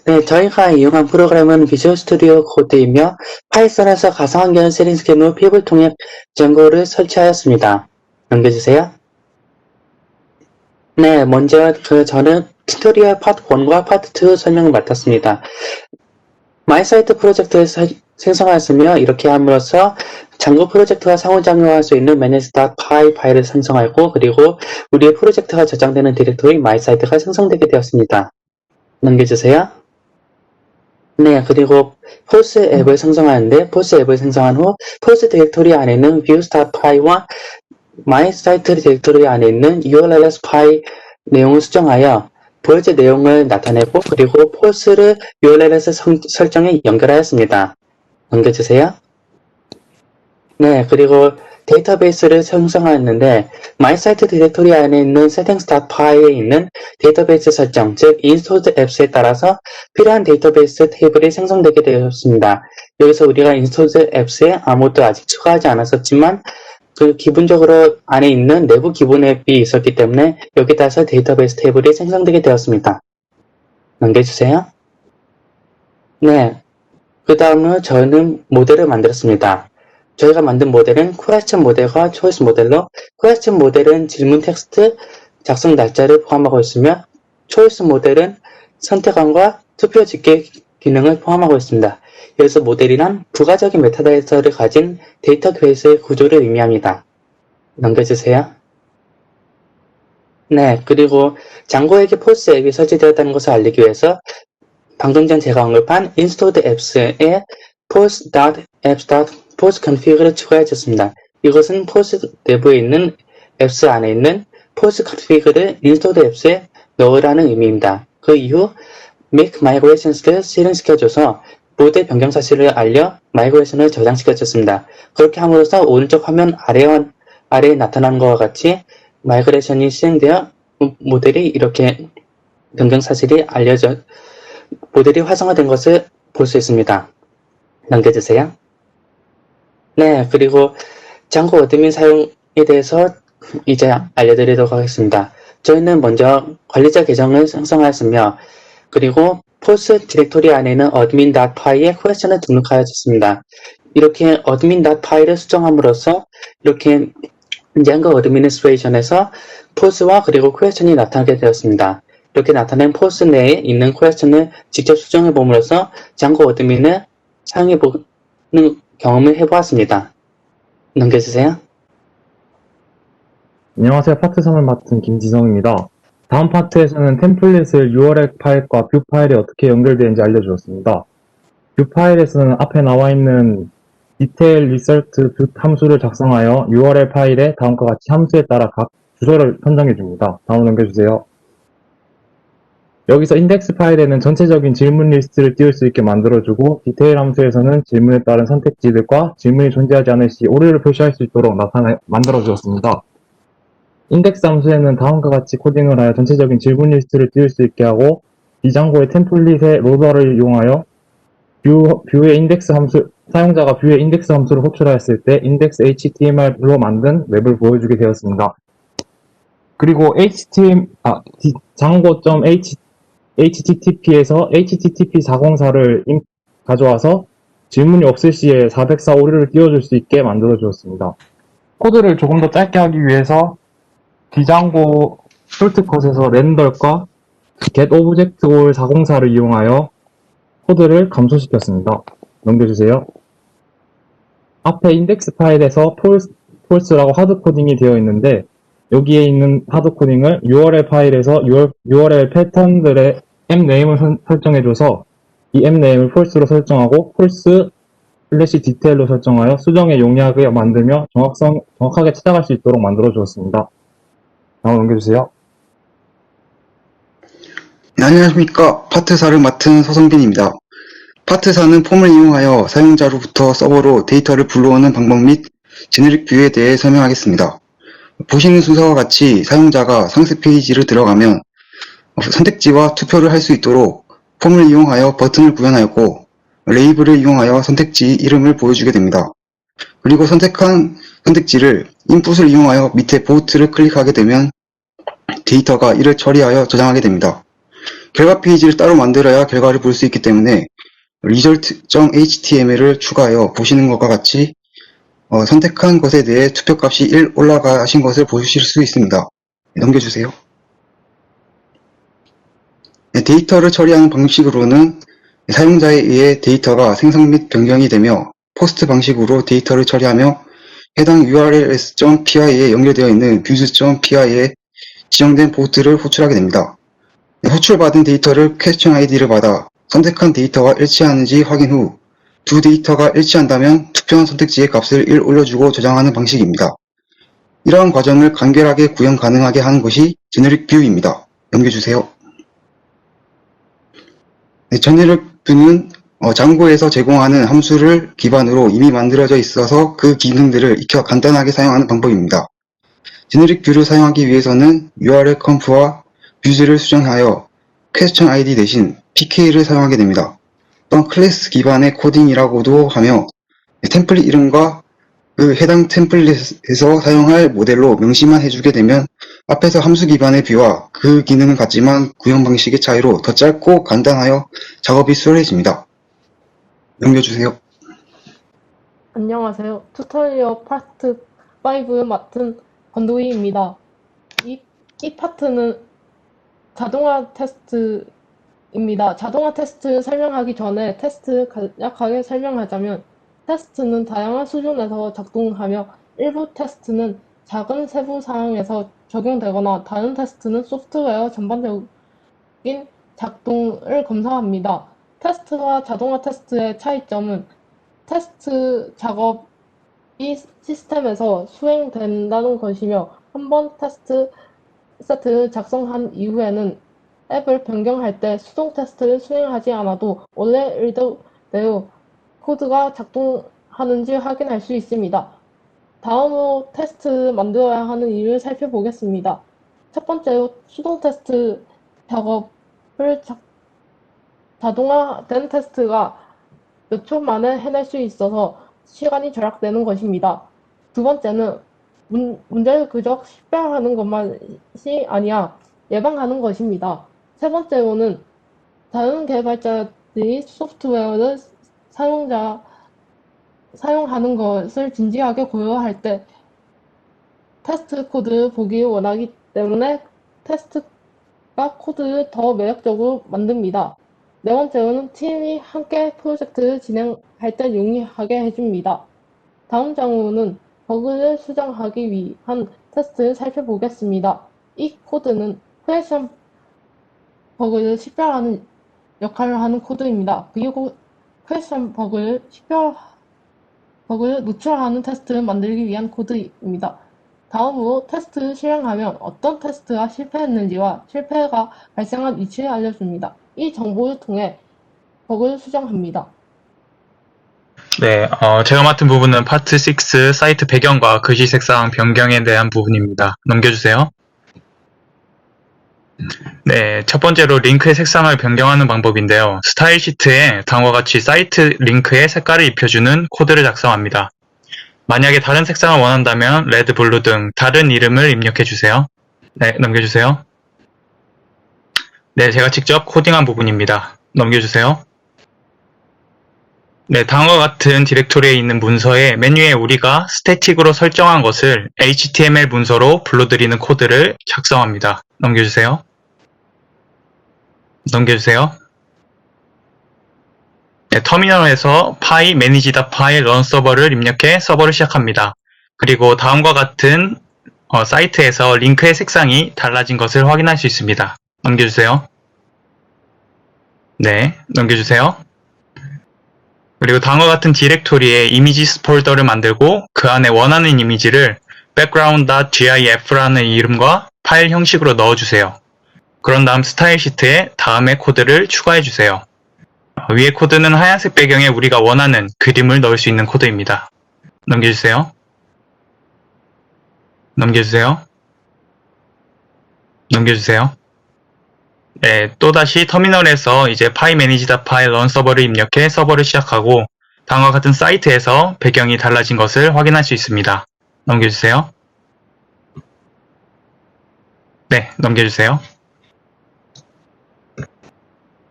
네, 저희가 이용한 프로그램은 비주얼 스튜디오 코드이며 파이썬에서 가상환경 세팅 스캔 후 핍을 통해 정보를 설치하였습니다. 넘겨주세요. 네, 먼저 저는 튜토리얼 파트 1과 파트 2 설명을 맡았습니다. 마이사이트 프로젝트를 생성하였으며 이렇게 함으로써 장고 프로젝트와 상호작용할 수 있는 manage.py 파일을 생성하고 그리고 우리의 프로젝트가 저장되는 디렉토리 마이사이트가 생성되게 되었습니다. 넘겨주세요. 네, 그리고 폴스 앱을 생성하는데 폴스 앱을 생성한 후 폴스 디렉토리 안에 있는 views.py와 마이사이트 디렉토리 안에 있는 urls.py 내용을 수정하여 보여질 내용을 나타내고 그리고 폴스를 urls 설정에 연결하였습니다. 넘겨주세요. 네, 그리고 데이터베이스를 생성하였는데 마이사이트 디렉토리 안에 있는 settings.py에 있는 데이터베이스 설정, 즉 installed apps에 따라서 필요한 데이터베이스 테이블이 생성되게 되었습니다. 여기서 우리가 installed apps에 아무것도 아직 추가하지 않았었지만 그 기본적으로 안에 있는 내부 기본 앱이 있었기 때문에 여기에 따라서 데이터베이스 테이블이 생성되게 되었습니다. 넘겨주세요. 네, 그 다음으로 저는 모델을 만들었습니다. 저희가 만든 모델은 question 모델과 choice 모델로 question 모델은 질문 텍스트, 작성 날짜를 포함하고 있으며 choice 모델은 선택함과 투표 집계 기능을 포함하고 있습니다. 여기서 모델이란 부가적인 메타데이터를 가진 데이터베이스의 구조를 의미합니다. 넘겨주세요. 네, 그리고 장고에게 폴스 앱이 설치되었다는 것을 알리기 위해서 방금 전 제가 언급한 installed apps에 pulse.apps.pulse config를 추가해줬습니다. 이것은 폴스 내부에 있는 apps 안에 있는 pulse config를 installed apps에 넣으라는 의미입니다. 그 이후 make migrations를 실행시켜줘서 모델 변경 사실을 알려 마이그레이션을 저장시켜줬습니다. 그렇게 함으로써 오른쪽 화면 아래에 나타난 것과 같이 마이그레이션이 실행되어 모델이 이렇게 변경 사실이 알려져 모델이 활성화된 것을 볼 수 있습니다. 넘겨주세요. 네, 그리고 장고 어드민 사용에 대해서 이제 알려드리도록 하겠습니다. 저희는 먼저 관리자 계정을 생성하였으며 그리고 폴스 디렉토리 안에는 admin.py에 question을 등록하였습니다. 이렇게 admin.py를 수정함으로써 이렇게 Django administration에서 폴스와 그리고 question이 나타나게 되었습니다. 이렇게 나타낸 폴스 내에 있는 question을 직접 수정해 봄으로써 Django admin을 사용해 보는 경험을 해보았습니다. 넘겨주세요. 안녕하세요. 파트 3을 맡은 김지성입니다. 다음 파트에서는 템플릿을 URL 파일과 뷰 파일이 어떻게 연결되는지 알려주었습니다. 뷰 파일에서는 앞에 나와 있는 detail result 뷰 함수를 작성하여 URL 파일에 다음과 같이 함수에 따라 각 주소를 선정해 줍니다. 다음 넘겨주세요. 여기서 인덱스 파일에는 전체적인 질문 리스트를 띄울 수 있게 만들어주고 디테일 함수에서는 질문에 따른 선택지들과 질문이 존재하지 않을 시 오류를 표시할 수 있도록 만들어주었습니다. 인덱스 함수에는 다음과 같이 코딩을 하여 전체적인 질문 리스트를 띄울 수 있게 하고 디장고의 템플릿의 로더를 이용하여 뷰의 인덱스 함수, 사용자가 뷰의 인덱스 함수를 호출하였을 때 인덱스 HTML로 만든 웹을 보여주게 되었습니다. 그리고 장고.http에서 http 404를 가져와서 질문이 없을 시에 404 오류를 띄워줄 수 있게 만들어 주었습니다. 코드를 조금 더 짧게 하기 위해서 디장고 숄트컷에서 렌더과 getObjectAll 404를 이용하여 코드를 감소시켰습니다. 넘겨주세요. 앞에 인덱스 파일에서 false라고 하드코딩이 되어 있는데 여기에 있는 하드코딩을 URL 파일에서 URL 패턴들의 앱네임을 설정해줘서 이 앱네임을 false로 설정하고 false/detail로 설정하여 수정의 용약을 만들며 정확하게 찾아갈 수 있도록 만들어 주었습니다. 다음 넘겨주세요. 네, 안녕하십니까. 파트 4를 맡은 서성빈입니다. 파트 4는 폼을 이용하여 사용자로부터 서버로 데이터를 불러오는 방법 및 제네릭 뷰에 대해 설명하겠습니다. 보시는 순서와 같이 사용자가 상세 페이지를 들어가면 선택지와 투표를 할 수 있도록 폼을 이용하여 버튼을 구현하였고 레이블을 이용하여 선택지 이름을 보여주게 됩니다. 그리고 선택한 선택지를 인풋을 이용하여 밑에 보트를 클릭하게 되면 데이터가 이를 처리하여 저장하게 됩니다. 결과 페이지를 따로 만들어야 결과를 볼 수 있기 때문에 result.html을 추가하여 보시는 것과 같이 선택한 것에 대해 투표값이 1 올라가신 것을 보실 수 있습니다. 넘겨주세요. 데이터를 처리하는 방식으로는 사용자에 의해 데이터가 생성 및 변경이 되며 포스트 방식으로 데이터를 처리하며 해당 urls.py에 연결되어 있는 views.py에 지정된 포트를 호출하게 됩니다. 호출받은 데이터를 퀘스천 아이디를 받아 선택한 데이터와 일치하는지 확인 후 두 데이터가 일치한다면 투표한 선택지의 값을 1 올려주고 저장하는 방식입니다. 이러한 과정을 간결하게 구현 가능하게 하는 것이 제너릭 뷰입니다. 넘겨주세요. 제너릭 뷰는 장고에서 제공하는 함수를 기반으로 이미 만들어져 있어서 그 기능들을 익혀 간단하게 사용하는 방법입니다. 제너릭 뷰를 사용하기 위해서는 URL 컴프와 뷰즈를 수정하여 퀘스천 아이디 대신 pk를 사용하게 됩니다. 또한 클래스 기반의 코딩이라고도 하며 템플릿 이름과 그 해당 템플릿에서 사용할 모델로 명시만 해주게 되면 앞에서 함수 기반의 뷰와 그 기능은 같지만 구현 방식의 차이로 더 짧고 간단하여 작업이 수월해집니다. 넘겨주세요. 안녕하세요. 튜토리얼 파트 5 맡은 권도희입니다. 이 파트는 자동화 테스트입니다. 자동화 테스트 설명하기 전에 테스트 간략하게 설명하자면 테스트는 다양한 수준에서 작동하며 일부 테스트는 작은 세부 사항에서 적용되거나 다른 테스트는 소프트웨어 전반적인 작동을 검사합니다. 테스트와 자동화 테스트의 차이점은 테스트 작업이 시스템에서 수행된다는 것이며 한 번 테스트 세트를 작성한 이후에는 앱을 변경할 때 수동 테스트를 수행하지 않아도 원래 의도대로 코드가 작동하는지 확인할 수 있습니다. 다음으로 테스트 만들어야 하는 이유를 살펴보겠습니다. 첫 번째로 수동 테스트 작업을 자동화된 테스트가 몇 초 만에 해낼 수 있어서 시간이 절약되는 것입니다. 두 번째는 문제를 그저 식별하는 것만이 아니라 예방하는 것입니다. 세 번째로는 다른 개발자들이 소프트웨어를 사용하는 것을 진지하게 고려할 때 테스트 코드를 보기를 원하기 때문에 테스트가 코드를 더 매력적으로 만듭니다. 네 번째로는 팀이 함께 프로젝트를 진행할 때 용이하게 해줍니다. 다음 장으로는 버그를 수정하기 위한 테스트를 살펴보겠습니다. 이 코드는 크래션 버그를 식별하는 역할을 하는 코드입니다. 그리고 크래션 버그를 노출하는 테스트를 만들기 위한 코드입니다. 다음으로 테스트를 실행하면 어떤 테스트가 실패했는지와 실패가 발생한 위치를 알려줍니다. 이 정보를 통해 버그를 수정합니다. 네, 제가 맡은 부분은 파트 6 사이트 배경과 글씨 색상 변경에 대한 부분입니다. 넘겨주세요. 네, 첫 번째로 링크의 색상을 변경하는 방법인데요. 스타일 시트에 다음과 같이 사이트 링크에 색깔을 입혀주는 코드를 작성합니다. 만약에 다른 색상을 원한다면 레드, 블루 등 다른 이름을 입력해주세요. 네, 넘겨주세요. 네, 제가 직접 코딩한 부분입니다. 넘겨주세요. 네, 다음과 같은 디렉토리에 있는 문서의 메뉴에 우리가 스태틱으로 설정한 것을 HTML 문서로 불러들이는 코드를 작성합니다. 넘겨주세요. 넘겨주세요. 네, 터미널에서 py manage.py run 서버를 입력해 서버를 시작합니다. 그리고 다음과 같은 사이트에서 링크의 색상이 달라진 것을 확인할 수 있습니다. 넘겨주세요. 네, 넘겨주세요. 그리고 다음과 같은 디렉토리에 이미지스 폴더를 만들고 그 안에 원하는 이미지를 background.gif라는 이름과 파일 형식으로 넣어주세요. 그런 다음 스타일 시트에 다음의 코드를 추가해주세요. 위의 코드는 하얀색 배경에 우리가 원하는 그림을 넣을 수 있는 코드입니다. 넘겨주세요. 넘겨주세요. 넘겨주세요. 네, 또다시 터미널에서 이제 py-manage.py run 서버를 입력해 서버를 시작하고 다음과 같은 사이트에서 배경이 달라진 것을 확인할 수 있습니다. 넘겨주세요. 네, 넘겨주세요.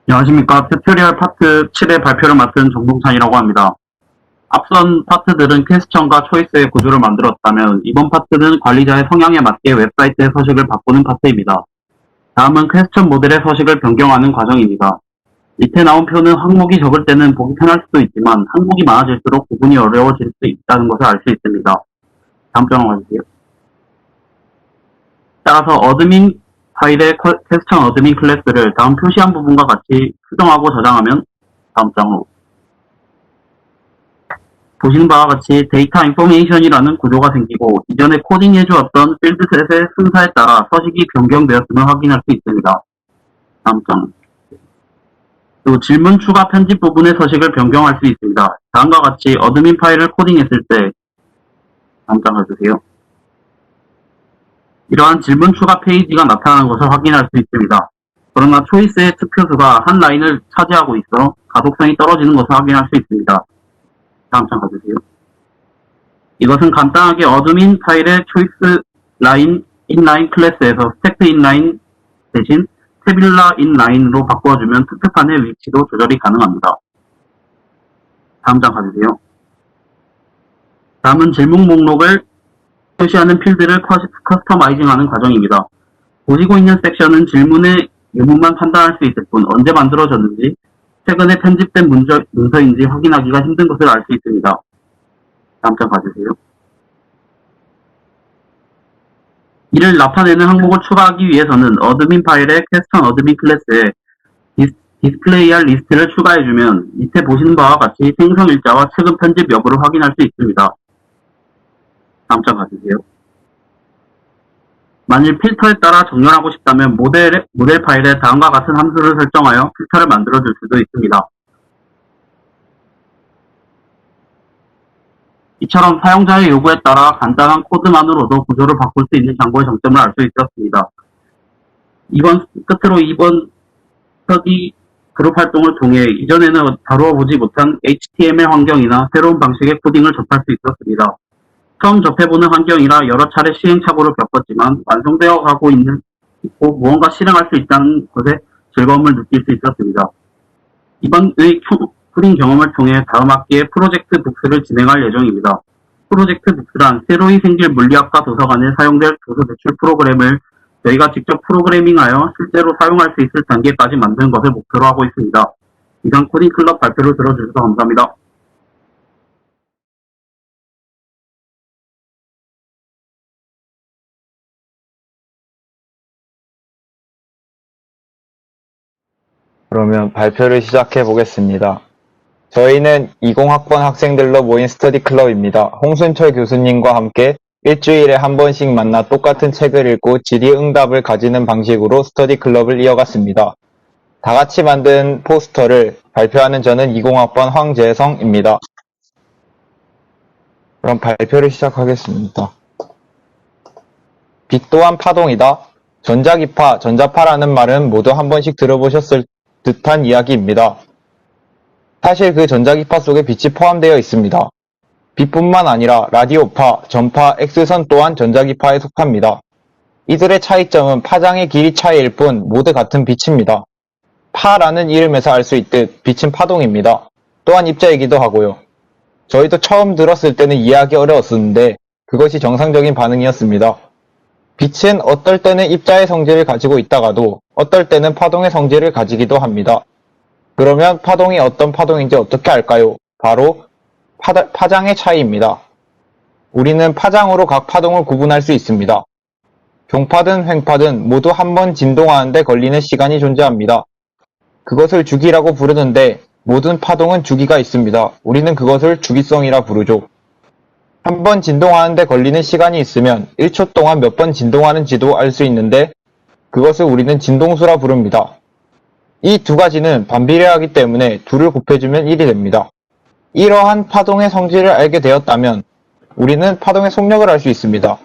안녕하십니까. 튜토리얼 파트 7의 발표를 맡은 정동찬이라고 합니다. 앞선 파트들은 퀘스천과 초이스의 구조를 만들었다면 이번 파트는 관리자의 성향에 맞게 웹사이트의 서식을 바꾸는 파트입니다. 다음은 퀘스천 모델의 서식을 변경하는 과정입니다. 밑에 나온 표는 항목이 적을 때는 보기 편할 수도 있지만 항목이 많아질수록 구분이 어려워질 수 있다는 것을 알 수 있습니다. 다음 장으로 가주세요. 따라서 어드민 파일의 퀘스천 어드민 클래스를 다음 표시한 부분과 같이 수정하고 저장하면 다음 장으로 보시는 바와 같이 데이터 인포메이션이라는 구조가 생기고 이전에 코딩해 주었던 필드셋의 순서에 따라 서식이 변경되었음을 확인할 수 있습니다. 다음 장. 또 질문 추가 편집 부분의 서식을 변경할 수 있습니다. 다음과 같이 어드민 파일을 코딩했을 때 다음 장 가주세요. 이러한 질문 추가 페이지가 나타나는 것을 확인할 수 있습니다. 그러나 초이스의 투표수가 한 라인을 차지하고 있어 가독성이 떨어지는 것을 확인할 수 있습니다. 다음 장 가주세요. 이것은 간단하게 어드민 파일의 초이스 라인 인라인 클래스에서 스택트 인라인 대신 테빌라 인라인으로 바꿔주면 투표판의 위치도 조절이 가능합니다. 다음 장 가주세요. 다음은 질문 목록을 표시하는 필드를 커스터마이징하는 과정입니다. 보시고 있는 섹션은 질문의 유무만 판단할 수 있을 뿐 언제 만들어졌는지 최근에 편집된 문서인지 확인하기가 힘든 것을 알 수 있습니다. 다음 장 봐주세요. 이를 나타내는 항목을 추가하기 위해서는 어드민 파일의 퀘스천 어드민 클래스에 디스플레이할 리스트를 추가해주면 밑에 보시는 바와 같이 생성 일자와 최근 편집 여부를 확인할 수 있습니다. 다음 장 봐주세요. 만일 필터에 따라 정렬하고 싶다면 모델 파일에 다음과 같은 함수를 설정하여 필터를 만들어줄 수도 있습니다. 이처럼 사용자의 요구에 따라 간단한 코드만으로도 구조를 바꿀 수 있는 장고의 장점을 알 수 있었습니다. 끝으로 이번 스터디 그룹 활동을 통해 이전에는 다루어보지 못한 HTML 환경이나 새로운 방식의 코딩을 접할 수 있었습니다. 처음 접해보는 환경이라 여러 차례 시행착오를 겪었지만 완성되어 가고 있고 무언가 실행할 수 있다는 것에 즐거움을 느낄 수 있었습니다. 이번의 코딩 경험을 통해 다음 학기에 프로젝트 북스를 진행할 예정입니다. 프로젝트 북스란 새로이 생길 물리학과 도서관에 사용될 도서 제출 프로그램을 저희가 직접 프로그래밍하여 실제로 사용할 수 있을 단계까지 만드는 것을 목표로 하고 있습니다. 이상 코딩 클럽 발표를 들어주셔서 감사합니다. 그러면 발표를 시작해 보겠습니다. 저희는 20학번 학생들로 모인 스터디 클럽입니다. 홍순철 교수님과 함께 일주일에 한 번씩 만나 똑같은 책을 읽고 질의응답을 가지는 방식으로 스터디 클럽을 이어갔습니다. 다 같이 만든 포스터를 발표하는 저는 20학번 황재성입니다. 그럼 발표를 시작하겠습니다. 빛 또한 파동이다. 전자기파, 전자파라는 말은 모두 한 번씩 들어보셨을 듯한 이야기입니다. 사실 그 전자기파 속에 빛이 포함되어 있습니다. 빛뿐만 아니라 라디오파, 전파, X선 또한 전자기파에 속합니다. 이들의 차이점은 파장의 길이 차이일 뿐 모두 같은 빛입니다. 파라는 이름에서 알 수 있듯 빛은 파동입니다. 또한 입자이기도 하고요. 저희도 처음 들었을 때는 이해하기 어려웠었는데 그것이 정상적인 반응이었습니다. 빛은 어떨 때는 입자의 성질을 가지고 있다가도 어떨 때는 파동의 성질을 가지기도 합니다. 그러면 파동이 어떤 파동인지 어떻게 알까요? 바로 파장의 차이입니다. 우리는 파장으로 각 파동을 구분할 수 있습니다. 종파든 횡파든 모두 한 번 진동하는데 걸리는 시간이 존재합니다. 그것을 주기라고 부르는데 모든 파동은 주기가 있습니다. 우리는 그것을 주기성이라 부르죠. 한 번 진동하는데 걸리는 시간이 있으면 1초 동안 몇 번 진동하는지도 알 수 있는데 그것을 우리는 진동수라 부릅니다. 이 두 가지는 반비례하기 때문에 2를 곱해주면 1이 됩니다. 이러한 파동의 성질을 알게 되었다면 우리는 파동의 속력을 알 수 있습니다.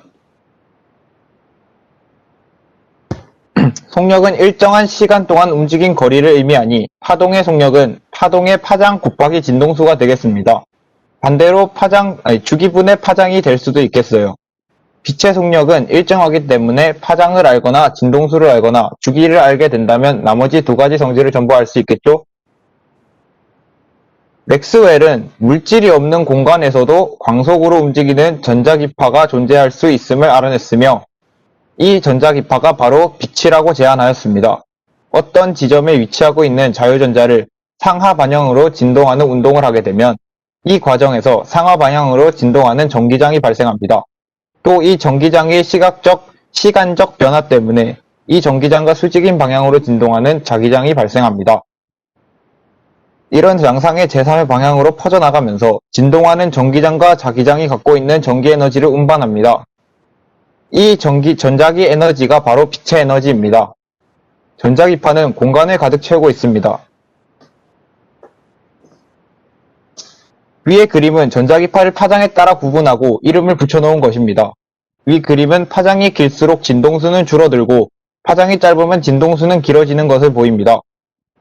속력은 일정한 시간 동안 움직인 거리를 의미하니 파동의 속력은 파동의 파장 곱하기 진동수가 되겠습니다. 반대로 주기분의 파장이 될 수도 있겠어요. 빛의 속력은 일정하기 때문에 파장을 알거나 진동수를 알거나 주기를 알게 된다면 나머지 두 가지 성질을 전부 알 수 있겠죠? 맥스웰은 물질이 없는 공간에서도 광속으로 움직이는 전자기파가 존재할 수 있음을 알아냈으며 이 전자기파가 바로 빛이라고 제안하였습니다. 어떤 지점에 위치하고 있는 자유전자를 상하 방향으로 진동하는 운동을 하게 되면 이 과정에서 상하 방향으로 진동하는 전기장이 발생합니다. 또 이 전기장의 시간적 변화 때문에 이 전기장과 수직인 방향으로 진동하는 자기장이 발생합니다. 이런 양상의 제3의 방향으로 퍼져나가면서 진동하는 전기장과 자기장이 갖고 있는 전기 에너지를 운반합니다. 이 전자기 에너지가 바로 빛의 에너지입니다. 전자기파는 공간을 가득 채우고 있습니다. 위의 그림은 전자기파를 파장에 따라 구분하고 이름을 붙여놓은 것입니다. 위 그림은 파장이 길수록 진동수는 줄어들고 파장이 짧으면 진동수는 길어지는 것을 보입니다.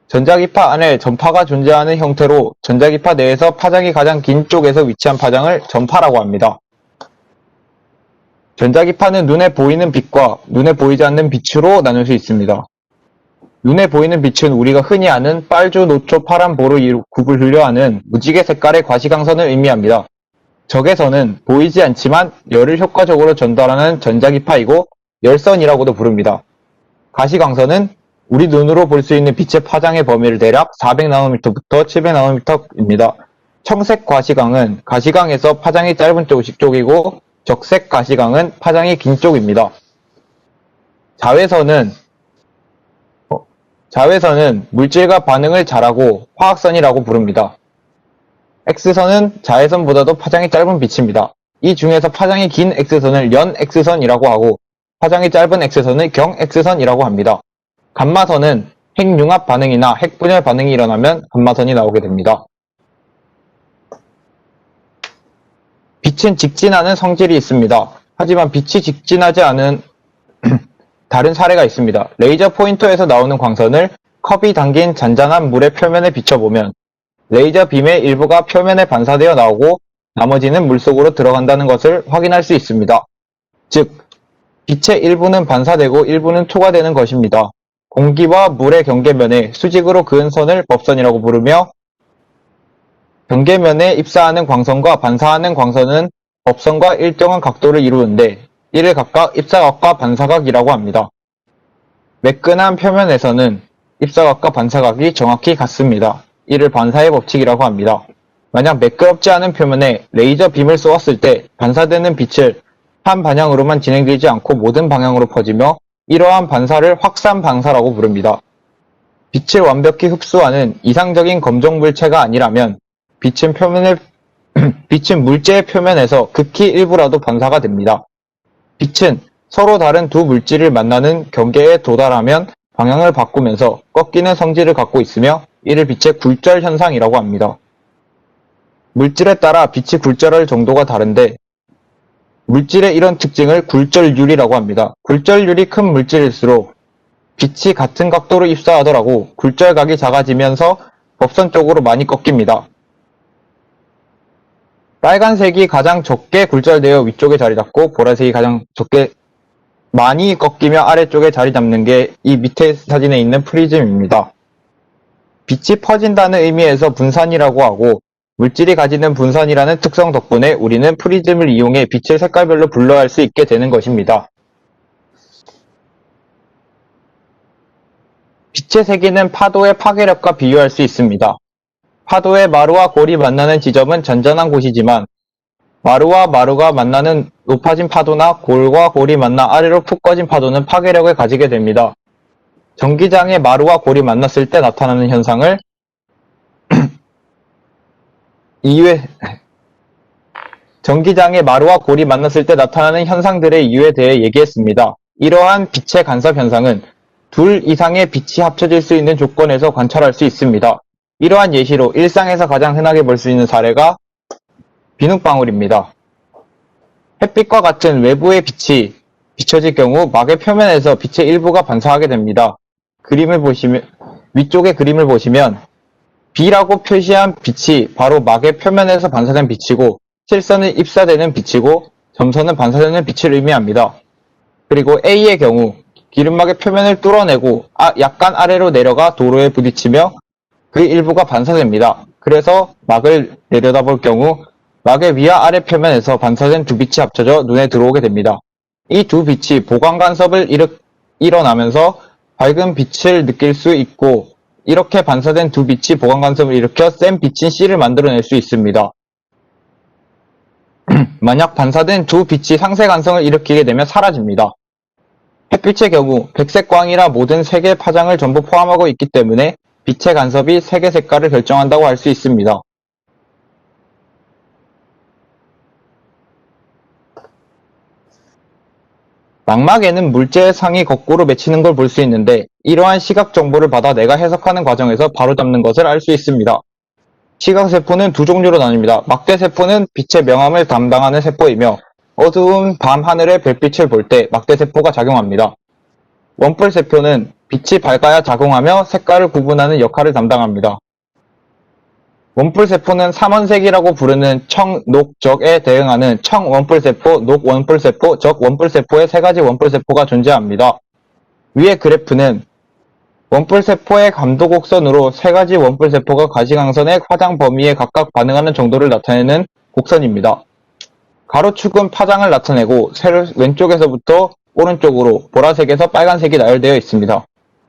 전자기파 안에 전파가 존재하는 형태로 전자기파 내에서 파장이 가장 긴 쪽에서 위치한 파장을 전파라고 합니다. 전자기파는 눈에 보이는 빛과 눈에 보이지 않는 빛으로 나눌 수 있습니다. 눈에 보이는 빛은 우리가 흔히 아는 빨주, 노초, 파란, 보로 굽을 분류하는 무지개 색깔의 과시광선을 의미합니다. 적외선은 보이지 않지만 열을 효과적으로 전달하는 전자기파이고 열선이라고도 부릅니다. 가시광선은 우리 눈으로 볼 수 있는 빛의 파장의 범위를 대략 400나노미터부터 700나노미터입니다. 청색 과시광은 가시광에서 파장이 짧은 쪽이고 적색 가시광은 파장이 긴 쪽입니다. 자외선은 물질과 반응을 잘하고 화학선이라고 부릅니다. X선은 자외선보다도 파장이 짧은 빛입니다. 이 중에서 파장이 긴 X선을 연 X선이라고 하고 파장이 짧은 X선을 경 X선이라고 합니다. 감마선은 핵융합 반응이나 핵분열 반응이 일어나면 감마선이 나오게 됩니다. 빛은 직진하는 성질이 있습니다. 하지만 빛이 직진하지 않은 다른 사례가 있습니다. 레이저 포인터에서 나오는 광선을 컵이 담긴 잔잔한 물의 표면에 비춰보면 레이저 빔의 일부가 표면에 반사되어 나오고 나머지는 물속으로 들어간다는 것을 확인할 수 있습니다. 즉, 빛의 일부는 반사되고 일부는 투과되는 것입니다. 공기와 물의 경계면에 수직으로 그은 선을 법선이라고 부르며 경계면에 입사하는 광선과 반사하는 광선은 법선과 일정한 각도를 이루는데 이를 각각 입사각과 반사각이라고 합니다. 매끈한 표면에서는 입사각과 반사각이 정확히 같습니다. 이를 반사의 법칙이라고 합니다. 만약 매끄럽지 않은 표면에 레이저 빔을 쏘았을 때 반사되는 빛을 한 방향으로만 진행되지 않고 모든 방향으로 퍼지며 이러한 반사를 확산 반사라고 부릅니다. 빛을 완벽히 흡수하는 이상적인 검정 물체가 아니라면 빛은 물체의 표면에서 극히 일부라도 반사가 됩니다. 빛은 서로 다른 두 물질을 만나는 경계에 도달하면 방향을 바꾸면서 꺾이는 성질을 갖고 있으며 이를 빛의 굴절 현상이라고 합니다. 물질에 따라 빛이 굴절할 정도가 다른데 물질의 이런 특징을 굴절률이라고 합니다. 굴절률이 큰 물질일수록 빛이 같은 각도로 입사하더라도 굴절각이 작아지면서 법선 쪽으로 많이 꺾입니다. 빨간색이 가장 적게 굴절되어 위쪽에 자리 잡고 보라색이 가장 적게 많이 꺾이며 아래쪽에 자리 잡는 게 이 밑에 사진에 있는 프리즘입니다. 빛이 퍼진다는 의미에서 분산이라고 하고 물질이 가지는 분산이라는 특성 덕분에 우리는 프리즘을 이용해 빛을 색깔별로 분류할 수 있게 되는 것입니다. 빛의 세기는 파도의 파괴력과 비유할 수 있습니다. 파도의 마루와 골이 만나는 지점은 잔잔한 곳이지만 마루와 마루가 만나는 높아진 파도나 골과 골이 만나 아래로 푹 꺼진 파도는 파괴력을 가지게 됩니다. 전기장의 마루와 골이 만났을 때 나타나는 현상을 전기장의 마루와 골이 만났을 때 나타나는 현상들의 이유에 대해 얘기했습니다. 이러한 빛의 간섭 현상은 둘 이상의 빛이 합쳐질 수 있는 조건에서 관찰할 수 있습니다. 이러한 예시로 일상에서 가장 흔하게 볼 수 있는 사례가 비눗방울입니다. 햇빛과 같은 외부의 빛이 비춰질 경우 막의 표면에서 빛의 일부가 반사하게 됩니다. 위쪽의 그림을 보시면 B라고 표시한 빛이 바로 막의 표면에서 반사된 빛이고 실선은 입사되는 빛이고 점선은 반사되는 빛을 의미합니다. 그리고 A의 경우 기름막의 표면을 뚫어내고 약간 아래로 내려가 도로에 부딪히며 그 일부가 반사됩니다. 그래서 막을 내려다볼 경우 막의 위와 아래 표면에서 반사된 두 빛이 합쳐져 눈에 들어오게 됩니다. 이 두 빛이 보강 간섭을 일어나면서 밝은 빛을 느낄 수 있고, 이렇게 반사된 두 빛이 보강 간섭을 일으켜 센 빛인 C를 만들어낼 수 있습니다. 만약 반사된 두 빛이 상쇄 간섭을 일으키게 되면 사라집니다. 햇빛의 경우 백색 광이라 모든 세 개의 파장을 전부 포함하고 있기 때문에 빛의 간섭이 색의 색깔을 결정한다고 할 수 있습니다. 망막에는 물체의 상이 거꾸로 맺히는 걸 볼 수 있는데, 이러한 시각 정보를 받아 내가 해석하는 과정에서 바로잡는 것을 알 수 있습니다. 시각세포는 두 종류로 나뉩니다. 막대세포는 빛의 명암을 담당하는 세포이며 어두운 밤 하늘의 별빛을 볼 때 막대세포가 작용합니다. 원뿔세포는 빛이 밝아야 작용하며 색깔을 구분하는 역할을 담당합니다. 원뿔세포는 삼원색이라고 부르는 청, 녹, 적에 대응하는 청원뿔세포, 녹원뿔세포, 적원뿔세포의 세 가지 원뿔세포가 존재합니다. 위의 그래프는 원뿔세포의 감도곡선으로 세 가지 원뿔세포가 가시광선의 파장 범위에 각각 반응하는 정도를 나타내는 곡선입니다. 가로축은 파장을 나타내고 왼쪽에서부터 오른쪽으로 보라색에서 빨간색이 나열되어 있습니다.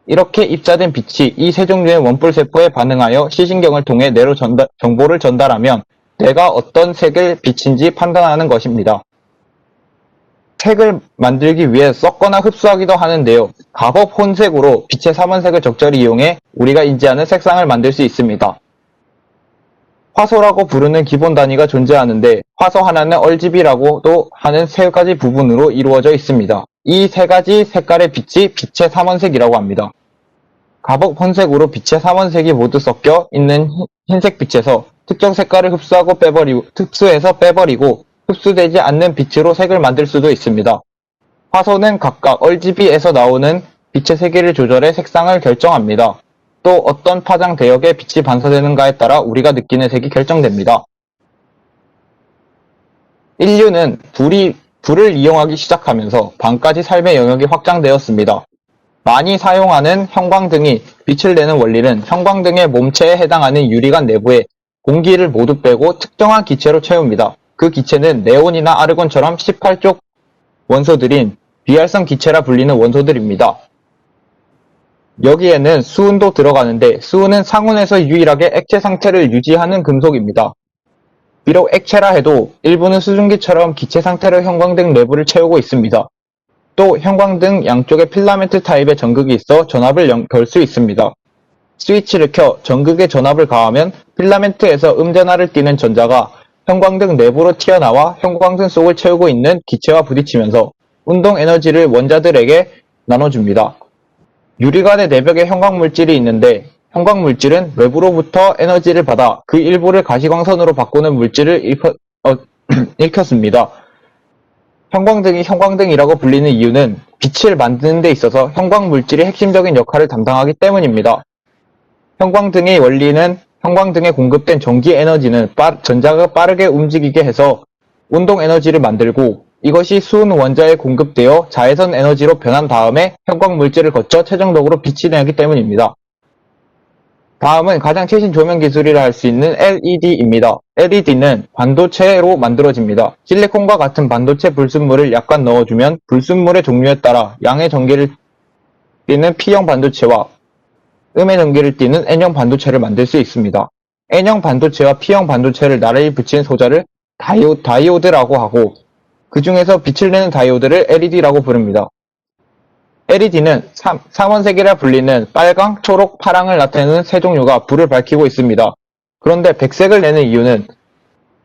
이렇게 입자된 빛이 이 세 종류의 원뿔세포에 반응하여 시신경을 통해 뇌로 정보를 전달하면 뇌가 어떤 색을 빛인지 판단하는 것입니다. 색을 만들기 위해 섞거나 흡수하기도 하는데요. 가법 혼색으로 빛의 삼원색을 적절히 이용해 우리가 인지하는 색상을 만들 수 있습니다. 화소라고 부르는 기본 단위가 존재하는데 화소 하나는 RGB라고도 하는 세 가지 부분으로 이루어져 있습니다. 이 세 가지 색깔의 빛이 빛의 삼원색이라고 합니다. 가법 혼색으로 빛의 삼원색이 모두 섞여 있는 흰색 빛에서 특정 색깔을 흡수해서 빼버리고 흡수되지 않는 빛으로 색을 만들 수도 있습니다. 화소는 각각 RGB에서 나오는 빛의 세기를 조절해 색상을 결정합니다. 또 어떤 파장 대역에 빛이 반사되는가에 따라 우리가 느끼는 색이 결정됩니다. 인류는 불을 이용하기 시작하면서 밤까지 삶의 영역이 확장되었습니다. 많이 사용하는 형광등이 빛을 내는 원리는 형광등의 몸체에 해당하는 유리관 내부에 공기를 모두 빼고 특정한 기체로 채웁니다. 그 기체는 네온이나 아르곤처럼 18쪽 원소들인 비활성 기체라 불리는 원소들입니다. 여기에는 수은도 들어가는데 수은은 상온에서 유일하게 액체 상태를 유지하는 금속입니다. 비록 액체라 해도 일부는 수증기처럼 기체 상태로 형광등 내부를 채우고 있습니다. 또 형광등 양쪽에 필라멘트 타입의 전극이 있어 전압을 걸 수 있습니다. 스위치를 켜 전극에 전압을 가하면 필라멘트에서 음전하를 띠는 전자가 형광등 내부로 튀어나와 형광등 속을 채우고 있는 기체와 부딪히면서 운동 에너지를 원자들에게 나눠줍니다. 유리관의 내벽에 형광물질이 있는데 형광물질은 외부로부터 에너지를 받아 그 일부를 가시광선으로 바꾸는 물질을 일컫습니다. 형광등이 형광등이라고 불리는 이유는 빛을 만드는 데 있어서 형광물질이 핵심적인 역할을 담당하기 때문입니다. 형광등의 원리는 형광등에 공급된 전기 에너지는 전자가 빠르게 움직이게 해서 운동 에너지를 만들고 이것이 수은 원자에 공급되어 자외선 에너지로 변한 다음에 형광물질을 거쳐 최종적으로 빛이 나기 때문입니다. 다음은 가장 최신 조명 기술이라 할 수 있는 LED입니다. LED는 반도체로 만들어집니다. 실리콘과 같은 반도체 불순물을 약간 넣어주면 불순물의 종류에 따라 양의 전기를 띠는 P형 반도체와 음의 전기를 띠는 N형 반도체를 만들 수 있습니다. N형 반도체와 P형 반도체를 나란히 붙인 소자를 다이오드라고 하고 그 중에서 빛을 내는 다이오드를 LED라고 부릅니다. LED는 삼원색이라 불리는 빨강, 초록, 파랑을 나타내는 세 종류가 불을 밝히고 있습니다. 그런데 백색을 내는 이유는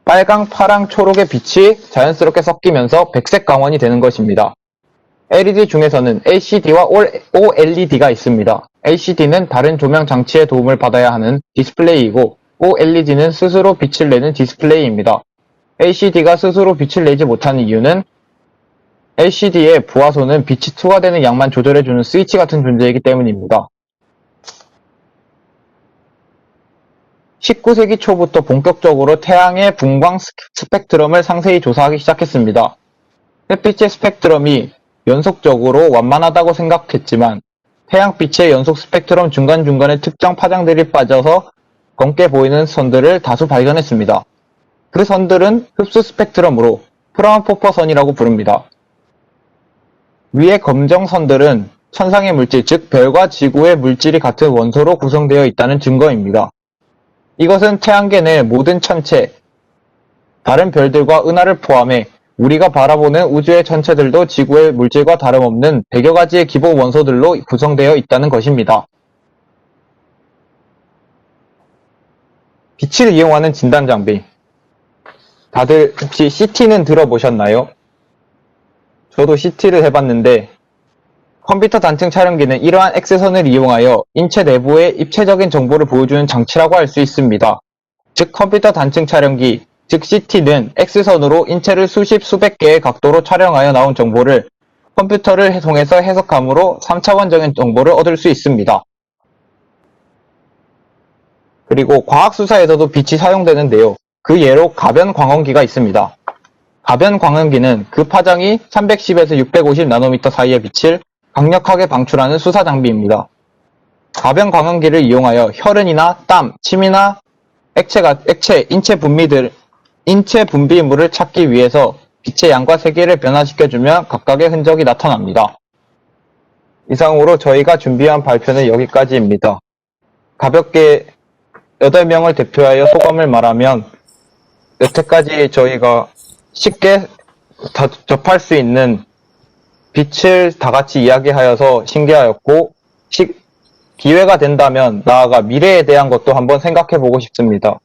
빨강, 파랑, 초록의 빛이 자연스럽게 섞이면서 백색 광원이 되는 것입니다. LED 중에서는 LCD와 OLED가 있습니다. LCD는 다른 조명 장치의 도움을 받아야 하는 디스플레이이고 OLED는 스스로 빛을 내는 디스플레이입니다. LCD가 스스로 빛을 내지 못하는 이유는 LCD의 부하소는 빛이 투과되는 양만 조절해주는 스위치 같은 존재이기 때문입니다. 19세기 초부터 본격적으로 태양의 분광 스펙트럼을 상세히 조사하기 시작했습니다. 햇빛의 스펙트럼이 연속적으로 완만하다고 생각했지만 태양빛의 연속 스펙트럼 중간중간에 특정 파장들이 빠져서 검게 보이는 선들을 다수 발견했습니다. 그 선들은 흡수 스펙트럼으로 프라운포퍼선이라고 부릅니다. 위의 검정 선들은 천상의 물질, 즉 별과 지구의 물질이 같은 원소로 구성되어 있다는 증거입니다. 이것은 태양계 내 모든 천체, 다른 별들과 은하를 포함해 우리가 바라보는 우주의 전체들도 지구의 물질과 다름없는 100여 가지의 기본 원소들로 구성되어 있다는 것입니다. 빛을 이용하는 진단 장비. 다들 혹시 CT는 들어보셨나요? 저도 CT를 해봤는데 컴퓨터 단층 촬영기는 이러한 X선을 이용하여 인체 내부의 입체적인 정보를 보여주는 장치라고 할 수 있습니다. 즉 컴퓨터 단층 촬영기, 즉 CT는 X선으로 인체를 수십 수백 개의 각도로 촬영하여 나온 정보를 컴퓨터를 통해서 해석함으로 3차원적인 정보를 얻을 수 있습니다. 그리고 과학수사에서도 빛이 사용되는데요. 그 예로 가변 광원기가 있습니다. 가변 광원기는 그 파장이 310에서 650 나노미터 사이의 빛을 강력하게 방출하는 수사 장비입니다. 가변 광원기를 이용하여 혈흔이나 땀, 침이나 인체 분비물을 찾기 위해서 빛의 양과 세기를 변화시켜주면 각각의 흔적이 나타납니다. 이상으로 저희가 준비한 발표는 여기까지입니다. 가볍게 8명을 대표하여 소감을 말하면 여태까지 저희가 쉽게 접할 수 있는 빛을 다 같이 이야기하여서 신기하였고 기회가 된다면 나아가 미래에 대한 것도 한번 생각해 보고 싶습니다.